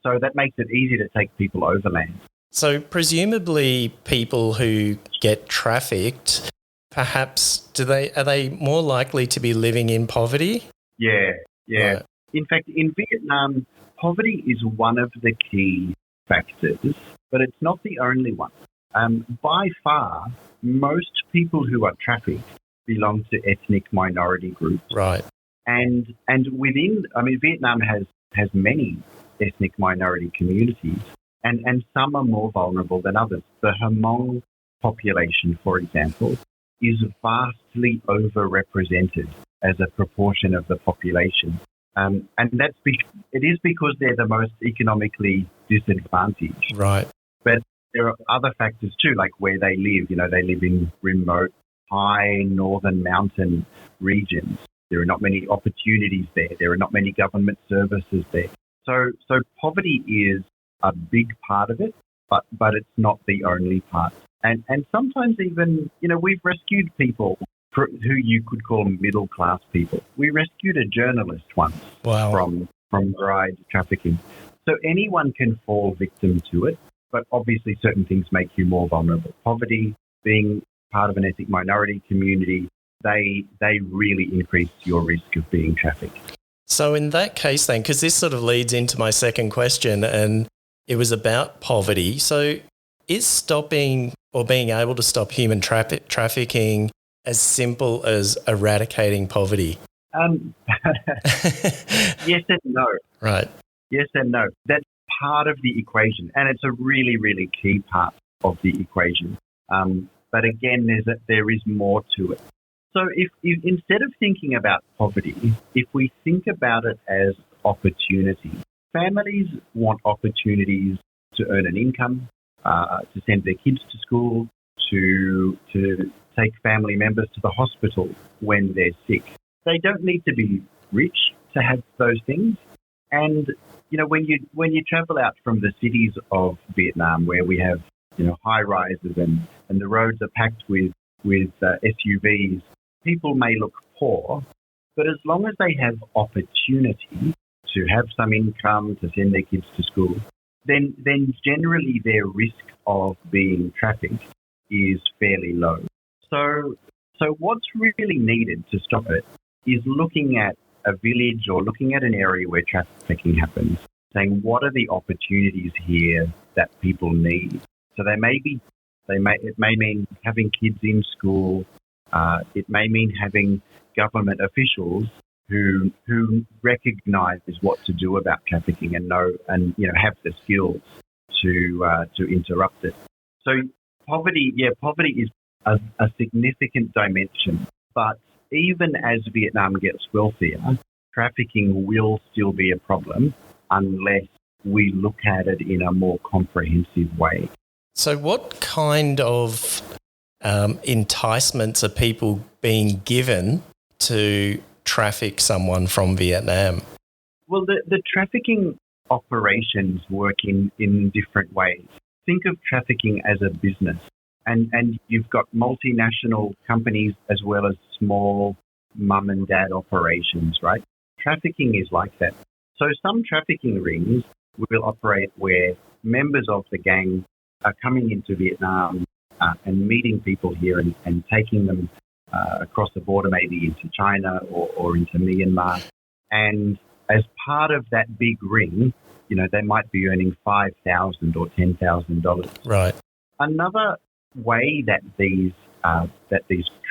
So that makes it easy to take people overland. So presumably people who get trafficked, perhaps, are they more likely to be living in poverty? Yeah. Right. In fact, in Vietnam, poverty is one of the key factors, but it's not the only one. By far, most people who are trafficked belong to ethnic minority groups. Right. And Vietnam has many ethnic minority communities, and some are more vulnerable than others. The Hmong population, for example, is vastly overrepresented as a proportion of the population. And it is because they're the most economically disadvantaged. Right. But there are other factors too, like where they live. They live in remote, high northern mountain regions. There are not many opportunities there. There are not many government services there. So poverty is a big part of it, but it's not the only part. And sometimes even, we've rescued people who you could call middle-class people. We rescued a journalist once from bride trafficking. So anyone can fall victim to it, but obviously certain things make you more vulnerable. Poverty, being part of an ethnic minority community, they really increase your risk of being trafficked. So in that case then, because this sort of leads into my second question, and it was about poverty. So is stopping or being able to stop human trafficking as simple as eradicating poverty? Yes and no. Right. Yes and no. That's part of the equation, and it's a really, really key part of the equation. But again, there is more to it. So if instead of thinking about poverty, if we think about it as opportunity, families want opportunities to earn an income, to send their kids to school, to take family members to the hospital when they're sick. They don't need to be rich to have those things. And when you travel out from the cities of Vietnam, where we have high rises and the roads are packed with SUVs, people may look poor, but as long as they have opportunity to have some income to send their kids to school, then generally their risk of being trafficked is fairly low. So what's really needed to stop it is looking at a village or looking at an area where trafficking happens, saying what are the opportunities here that people need. So it may mean having kids in school. It may mean having government officials who recognise what to do about trafficking and know and have the skills to interrupt it. So poverty is a significant dimension. But even as Vietnam gets wealthier, trafficking will still be a problem unless we look at it in a more comprehensive way. So what kind of enticements are people being given to traffic someone from Vietnam? Well, the trafficking operations work in different ways. Think of trafficking as a business, and you've got multinational companies as well as small mum and dad operations, right? Trafficking is like that. So some trafficking rings will operate where members of the gang are coming into Vietnam and meeting people here and taking them across the border, maybe into China or into Myanmar. And as part of that big ring, they might be earning $5,000 or $10,000. Right. Another way that these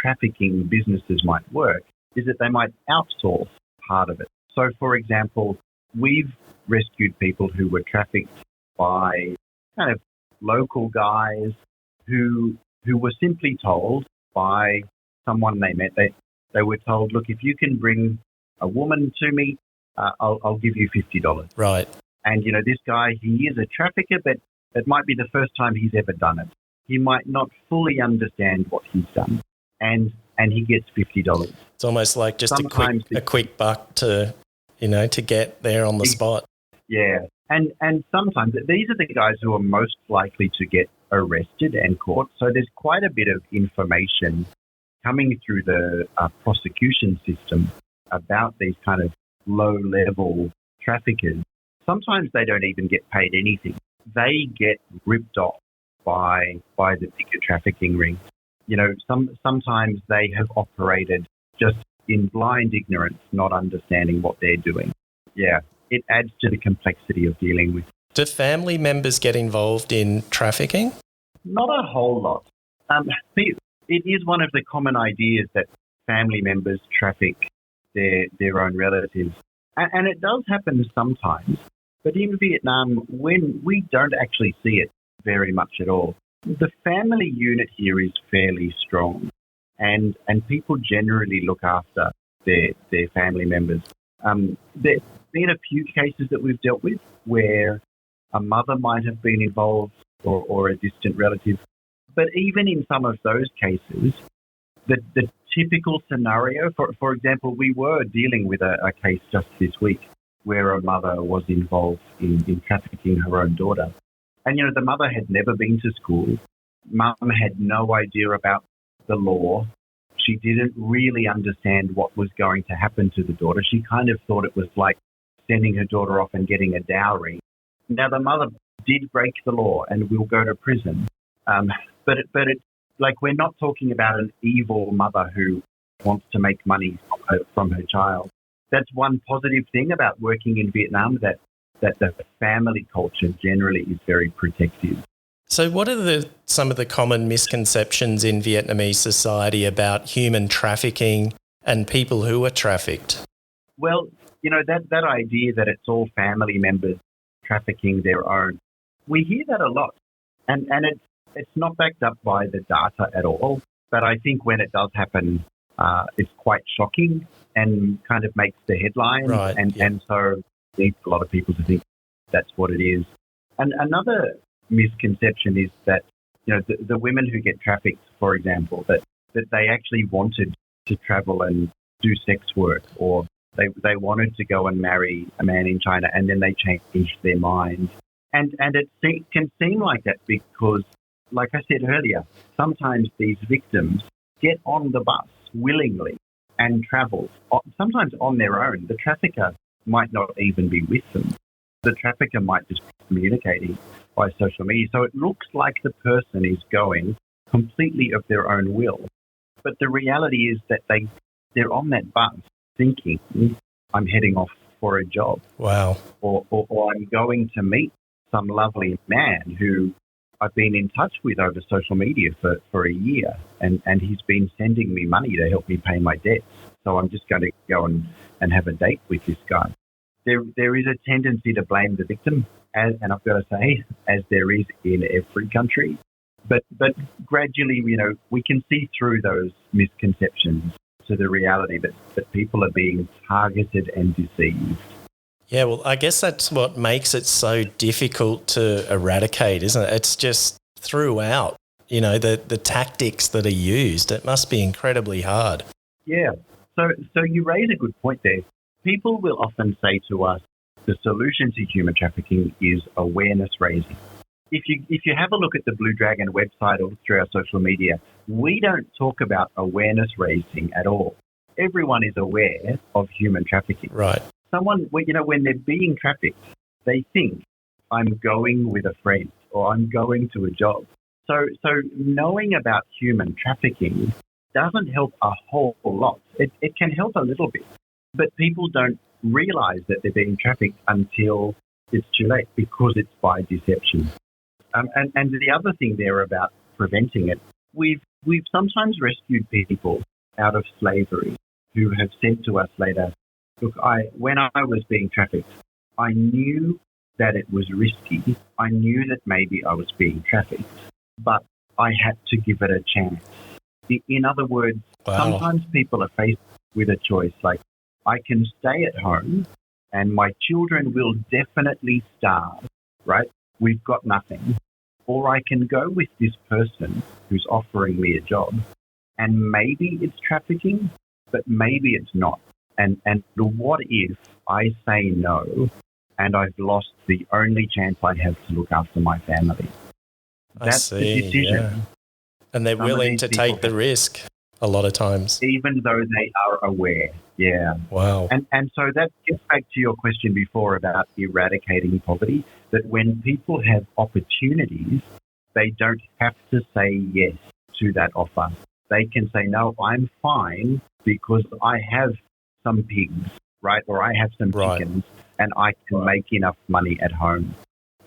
trafficking businesses might work is that they might outsource part of it. So, for example, we've rescued people who were trafficked by kind of local guys who were simply told by someone they met. They were told, look, if you can bring a woman to me, I'll give you $50. Right. And, this guy, he is a trafficker, but it might be the first time he's ever done it. He might not fully understand what he's done, and he gets $50. It's almost like just a quick buck to get there on the spot. Yeah. And sometimes these are the guys who are most likely to get arrested and caught. So there's quite a bit of information coming through the prosecution system about these kind of low-level traffickers. Sometimes they don't even get paid anything. They get ripped off by the bigger trafficking rings. Sometimes they have operated just in blind ignorance, not understanding what they're doing. Yeah, it adds to the complexity of dealing with. Do family members get involved in trafficking? Not a whole lot. It is one of the common ideas that family members traffic their own relatives. And it does happen sometimes. But in Vietnam, when we don't actually see it very much at all. The family unit here is fairly strong, and people generally look after their family members. There's been a few cases that we've dealt with where a mother might have been involved or a distant relative. But even in some of those cases, the typical scenario, for example, we were dealing with a case just this week where a mother was involved in trafficking her own daughter. And, the mother had never been to school. Mum had no idea about the law. She didn't really understand what was going to happen to the daughter. She kind of thought it was like sending her daughter off and getting a dowry. Now, the mother did break the law and will go to prison. But it's like, we're not talking about an evil mother who wants to make money from her child. That's one positive thing about working in Vietnam, that the family culture generally is very protective. So what are some of the common misconceptions in Vietnamese society about human trafficking and people who are trafficked? Well, that idea that it's all family members trafficking their own, we hear that a lot. And it's not backed up by the data at all. But I think when it does happen, it's quite shocking and kind of makes the headlines. Right, and so leads a lot of people to think that's what it is. And another misconception is that, the women who get trafficked, for example, that they actually wanted to travel and do sex work, or they wanted to go and marry a man in China and then they changed their mind. And it can seem like that because, like I said earlier, sometimes these victims get on the bus willingly and travel, sometimes on their own. The trafficker might not even be with them. The trafficker might just be communicating by social media. So it looks like the person is going completely of their own will. But the reality is that they're on that bus thinking, I'm heading off for a job. Wow. Or I'm going to meet some lovely man who I've been in touch with over social media for a year, and he's been sending me money to help me pay my debts. So I'm just going to go and have a date with this guy. there is a tendency to blame the victim, and I've got to say, as there is in every country. But gradually, we can see through those misconceptions to the reality that people are being targeted and deceived. Yeah, well, I guess that's what makes it so difficult to eradicate, isn't it? It's just throughout, the tactics that are used. It must be incredibly hard. Yeah. So you raise a good point there. People will often say to us, the solution to human trafficking is awareness raising. If you have a look at the Blue Dragon website or through our social media, we don't talk about awareness raising at all. Everyone is aware of human trafficking. Right. Someone, when they're being trafficked, they think, I'm going with a friend or I'm going to a job. So knowing about human trafficking doesn't help a whole lot. It can help a little bit, but people don't realize that they're being trafficked until it's too late because it's by deception. And the other thing there about preventing it, we've sometimes rescued people out of slavery who have said to us later, look, when I was being trafficked, I knew that it was risky. I knew that maybe I was being trafficked, but I had to give it a chance. In other words, Sometimes people are faced with a choice like, I can stay at home and my children will definitely starve, right? We've got nothing. Or I can go with this person who's offering me a job and maybe it's trafficking, but maybe it's not. And what if I say no and I've lost the only chance I have to look after my family? That's the decision. Yeah. And they're willing to take the risk a lot of times. Even though they are aware. Yeah. Wow. And so that gets back to your question before about eradicating poverty, that when people have opportunities, they don't have to say yes to that offer. They can say, no, I'm fine because I have some pigs, right? Or I have some chickens and I can make enough money at home.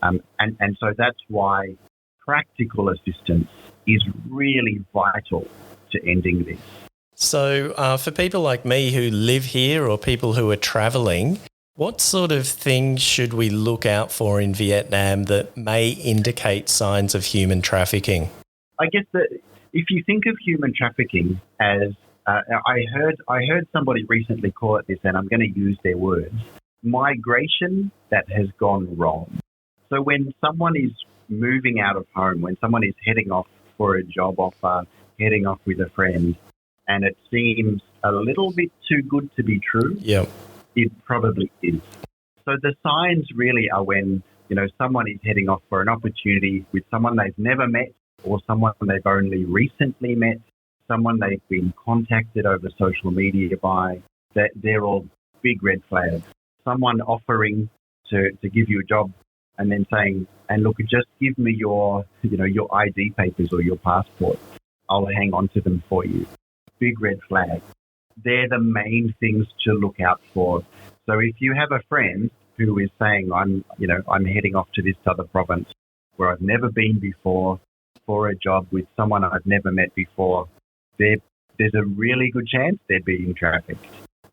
And so that's why practical assistance is really vital to ending this. So for people like me who live here or people who are travelling, what sort of things should we look out for in Vietnam that may indicate signs of human trafficking? I guess that if you think of human trafficking as, I heard somebody recently call it this, and I'm going to use their words, migration that has gone wrong. So when someone is moving out of home, when someone is heading off for a job offer, heading off with a friend, and it seems a little bit too good to be true, it probably is. So the signs really are when, someone is heading off for an opportunity with someone they've never met or someone they've only recently met, someone they've been contacted over social media by, that they're all big red flags. Someone offering to give you a job and then saying, and look, just give me your ID papers or your passport. I'll hang on to them for you. Big red flag. They're the main things to look out for. So if you have a friend who is saying, I'm heading off to this other province where I've never been before for a job with someone I've never met before, there's a really good chance they're being trafficked.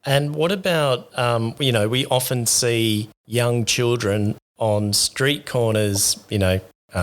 And what about, we often see young children on street corners,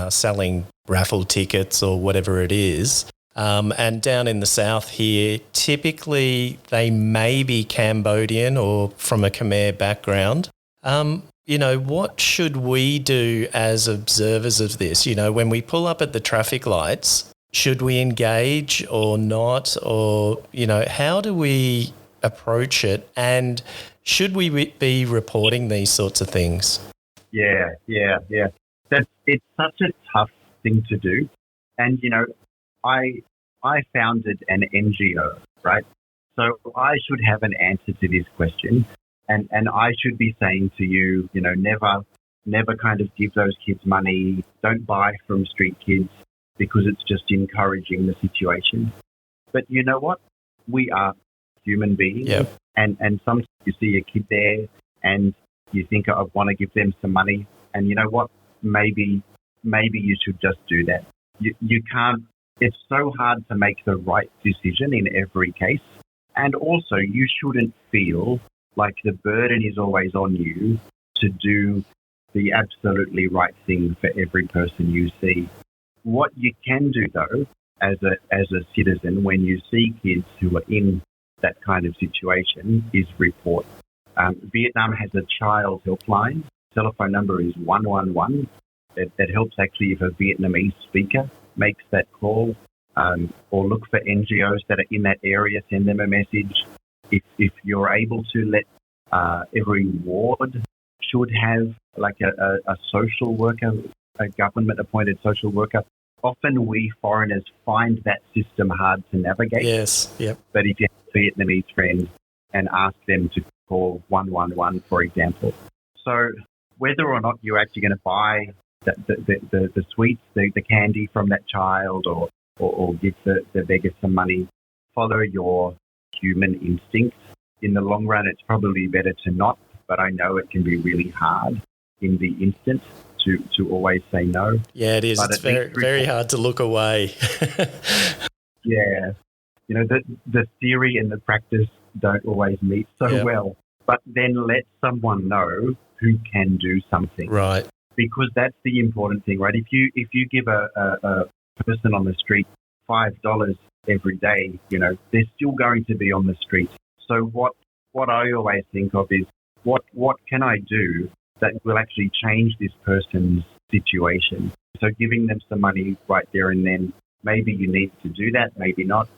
selling raffle tickets or whatever it is. And down in the south here, typically they may be Cambodian or from a Khmer background. What should we do as observers of this? When we pull up at the traffic lights, should we engage or not? Or, how do we approach it? And should we be reporting these sorts of things? Yeah. It's such a tough thing to do. And, I founded an NGO, right? So I should have an answer to this question. And I should be saying to you, never kind of give those kids money. Don't buy from street kids because it's just encouraging the situation. But you know what? We are human beings. Yep. And sometimes you see a kid there and you think, I want to give them some money. And you know what? Maybe you should just do that. You can't. It's so hard to make the right decision in every case. And also, you shouldn't feel like the burden is always on you to do the absolutely right thing for every person you see. What you can do, though, as a citizen, when you see kids who are in that kind of situation, is report. Vietnam has a child helpline. Telephone number is 111. It helps actually if a Vietnamese speaker makes that call, or look for NGOs that are in that area, send them a message. If you're able to let every ward should have like a social worker, a government-appointed social worker. Often we foreigners find that system hard to navigate. Yes, yep. But if you have Vietnamese friends and ask them to call 111, for example. So whether or not you're actually going to buy the sweets, the candy from that child or give the beggar some money, follow your human instincts. In the long run, it's probably better to not, but I know it can be really hard in the instant to always say no. Yeah, it is. But it's very, very hard to look away. Yeah. You know, the theory and the practice don't always meet so well. But then let someone know who can do something. Right. Because that's the important thing, right? If you give a person on the street $5 every day, you know, they're still going to be on the street. So what I always think of is what can I do that will actually change this person's situation? So giving them some money right there and then, maybe you need to do that, maybe not.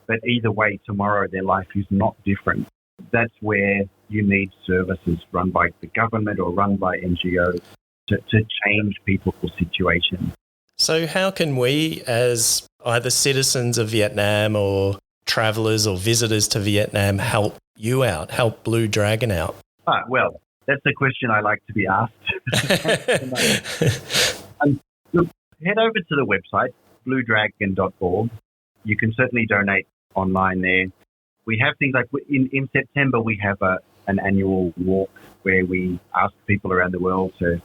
But either way, tomorrow their life is not different. That's where you need services run by the government or run by NGOs to change people's situations. So how can we, as either citizens of Vietnam or travellers or visitors to Vietnam, help you out, help Blue Dragon out? Well, that's a question I like to be asked. Look, head over to the website, bluedragon.org. You can certainly donate online there. We have things like in September, we have an annual walk where we ask people around the world to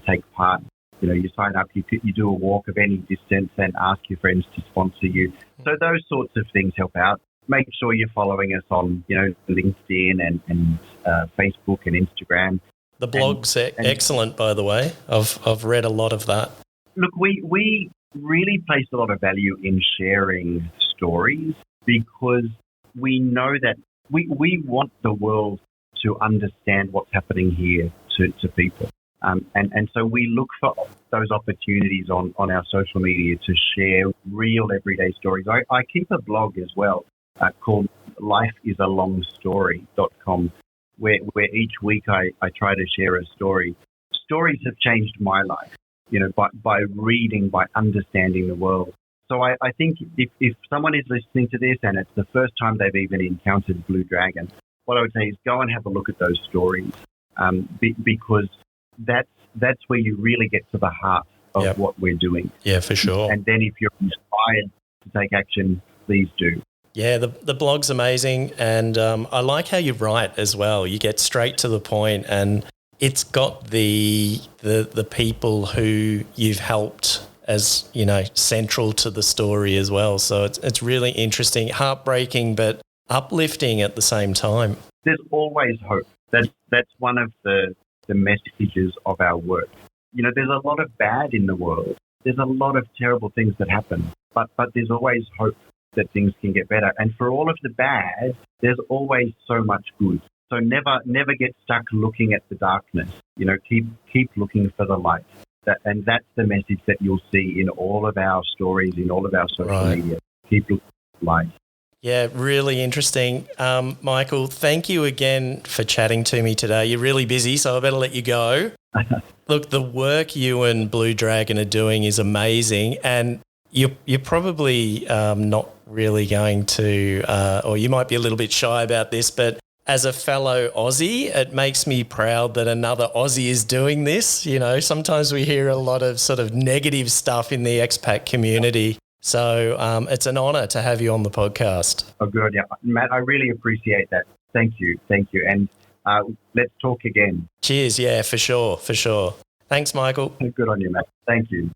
take part. You know, you sign up, you do a walk of any distance and ask your friends to sponsor you. So those sorts of things help out. Make sure you're following us on, you know, LinkedIn and Facebook and Instagram. The blog's excellent, by the way. I've read a lot of that. Look, we really place a lot of value in sharing stories because we know that we want the world to understand what's happening here to people. And so we look for those opportunities on our social media to share real everyday stories. I keep a blog as well called lifeisalongstory.com where each week I try to share a story. Stories have changed my life, you know, by reading, by understanding the world. So I think if someone is listening to this and it's the first time they've even encountered Blue Dragon, what I would say is go and have a look at those stories because that's where you really get to the heart of what we're doing. Yeah, for sure. And then if you're inspired to take action, please do. Yeah, the blog's amazing, and I like how you write as well. You get straight to the point, and it's got the people who you've helped as, you know, central to the story as well. So it's really interesting, heartbreaking, but uplifting at the same time. There's always hope. That's one of the messages of our work. You know, there's a lot of bad in the world. There's a lot of terrible things that happen, but there's always hope that things can get better. And for all of the bad, there's always so much good. So never get stuck looking at the darkness. You know, keep looking for the light. And that's the message that you'll see in all of our stories, in all of our social media. Keep looking for the light. Yeah, really interesting. Michael, thank you again for chatting to me today. You're really busy, so I better let you go. Look, the work you and Blue Dragon are doing is amazing, and you're probably not really going to, or you might be a little bit shy about this, but as a fellow Aussie, it makes me proud that another Aussie is doing this. You know, sometimes we hear a lot of sort of negative stuff in the expat community. So it's an honour to have you on the podcast. Oh, good. Yeah. Matt, I really appreciate that. Thank you. And let's talk again. Cheers. Yeah, for sure. Thanks, Michael. Good on you, Matt. Thank you.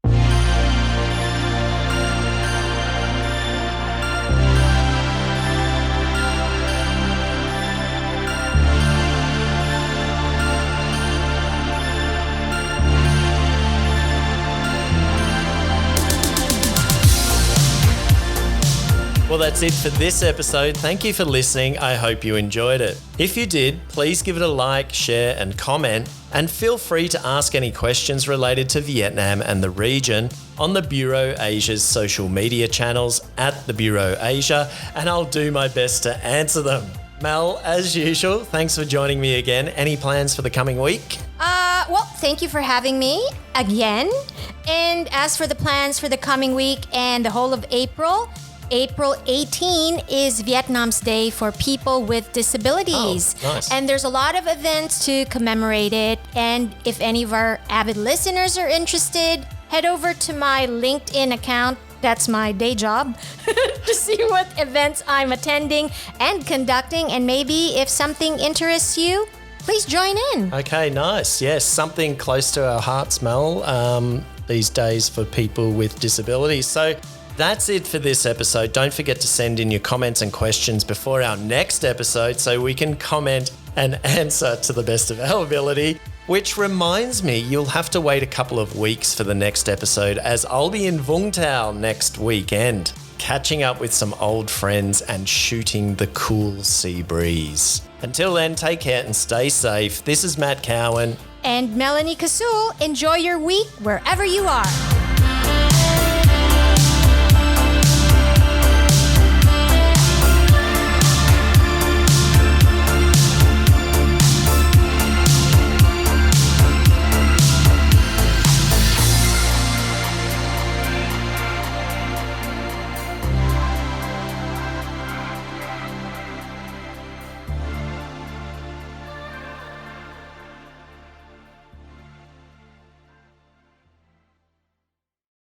that's it for this episode. Thank you for listening. I hope you enjoyed it. If you did, please give it a like, share, and comment. And feel free to ask any questions related to Vietnam and the region on the Bureau Asia's social media channels at the Bureau Asia, and I'll do my best to answer them. Mel, as usual, thanks for joining me again. Any plans for the coming week? Well, thank you for having me again. And as for the plans for the coming week and the whole of April 18 is Vietnam's Day for people with disabilities. Oh, nice. And there's a lot of events to commemorate it. And if any of our avid listeners are interested, head over to my LinkedIn account. That's my day job to see what events I'm attending and conducting. And maybe if something interests you, please join in. Okay, nice. Yes, something close to our hearts, Mel, these days for people with disabilities. So that's it for this episode. Don't forget to send in your comments and questions before our next episode so we can comment and answer to the best of our ability. Which reminds me, you'll have to wait a couple of weeks for the next episode as I'll be in Vung Tau next weekend, catching up with some old friends and shooting the cool sea breeze. Until then, take care and stay safe. This is Matt Cowan. And Melanie Kasul, enjoy your week wherever you are.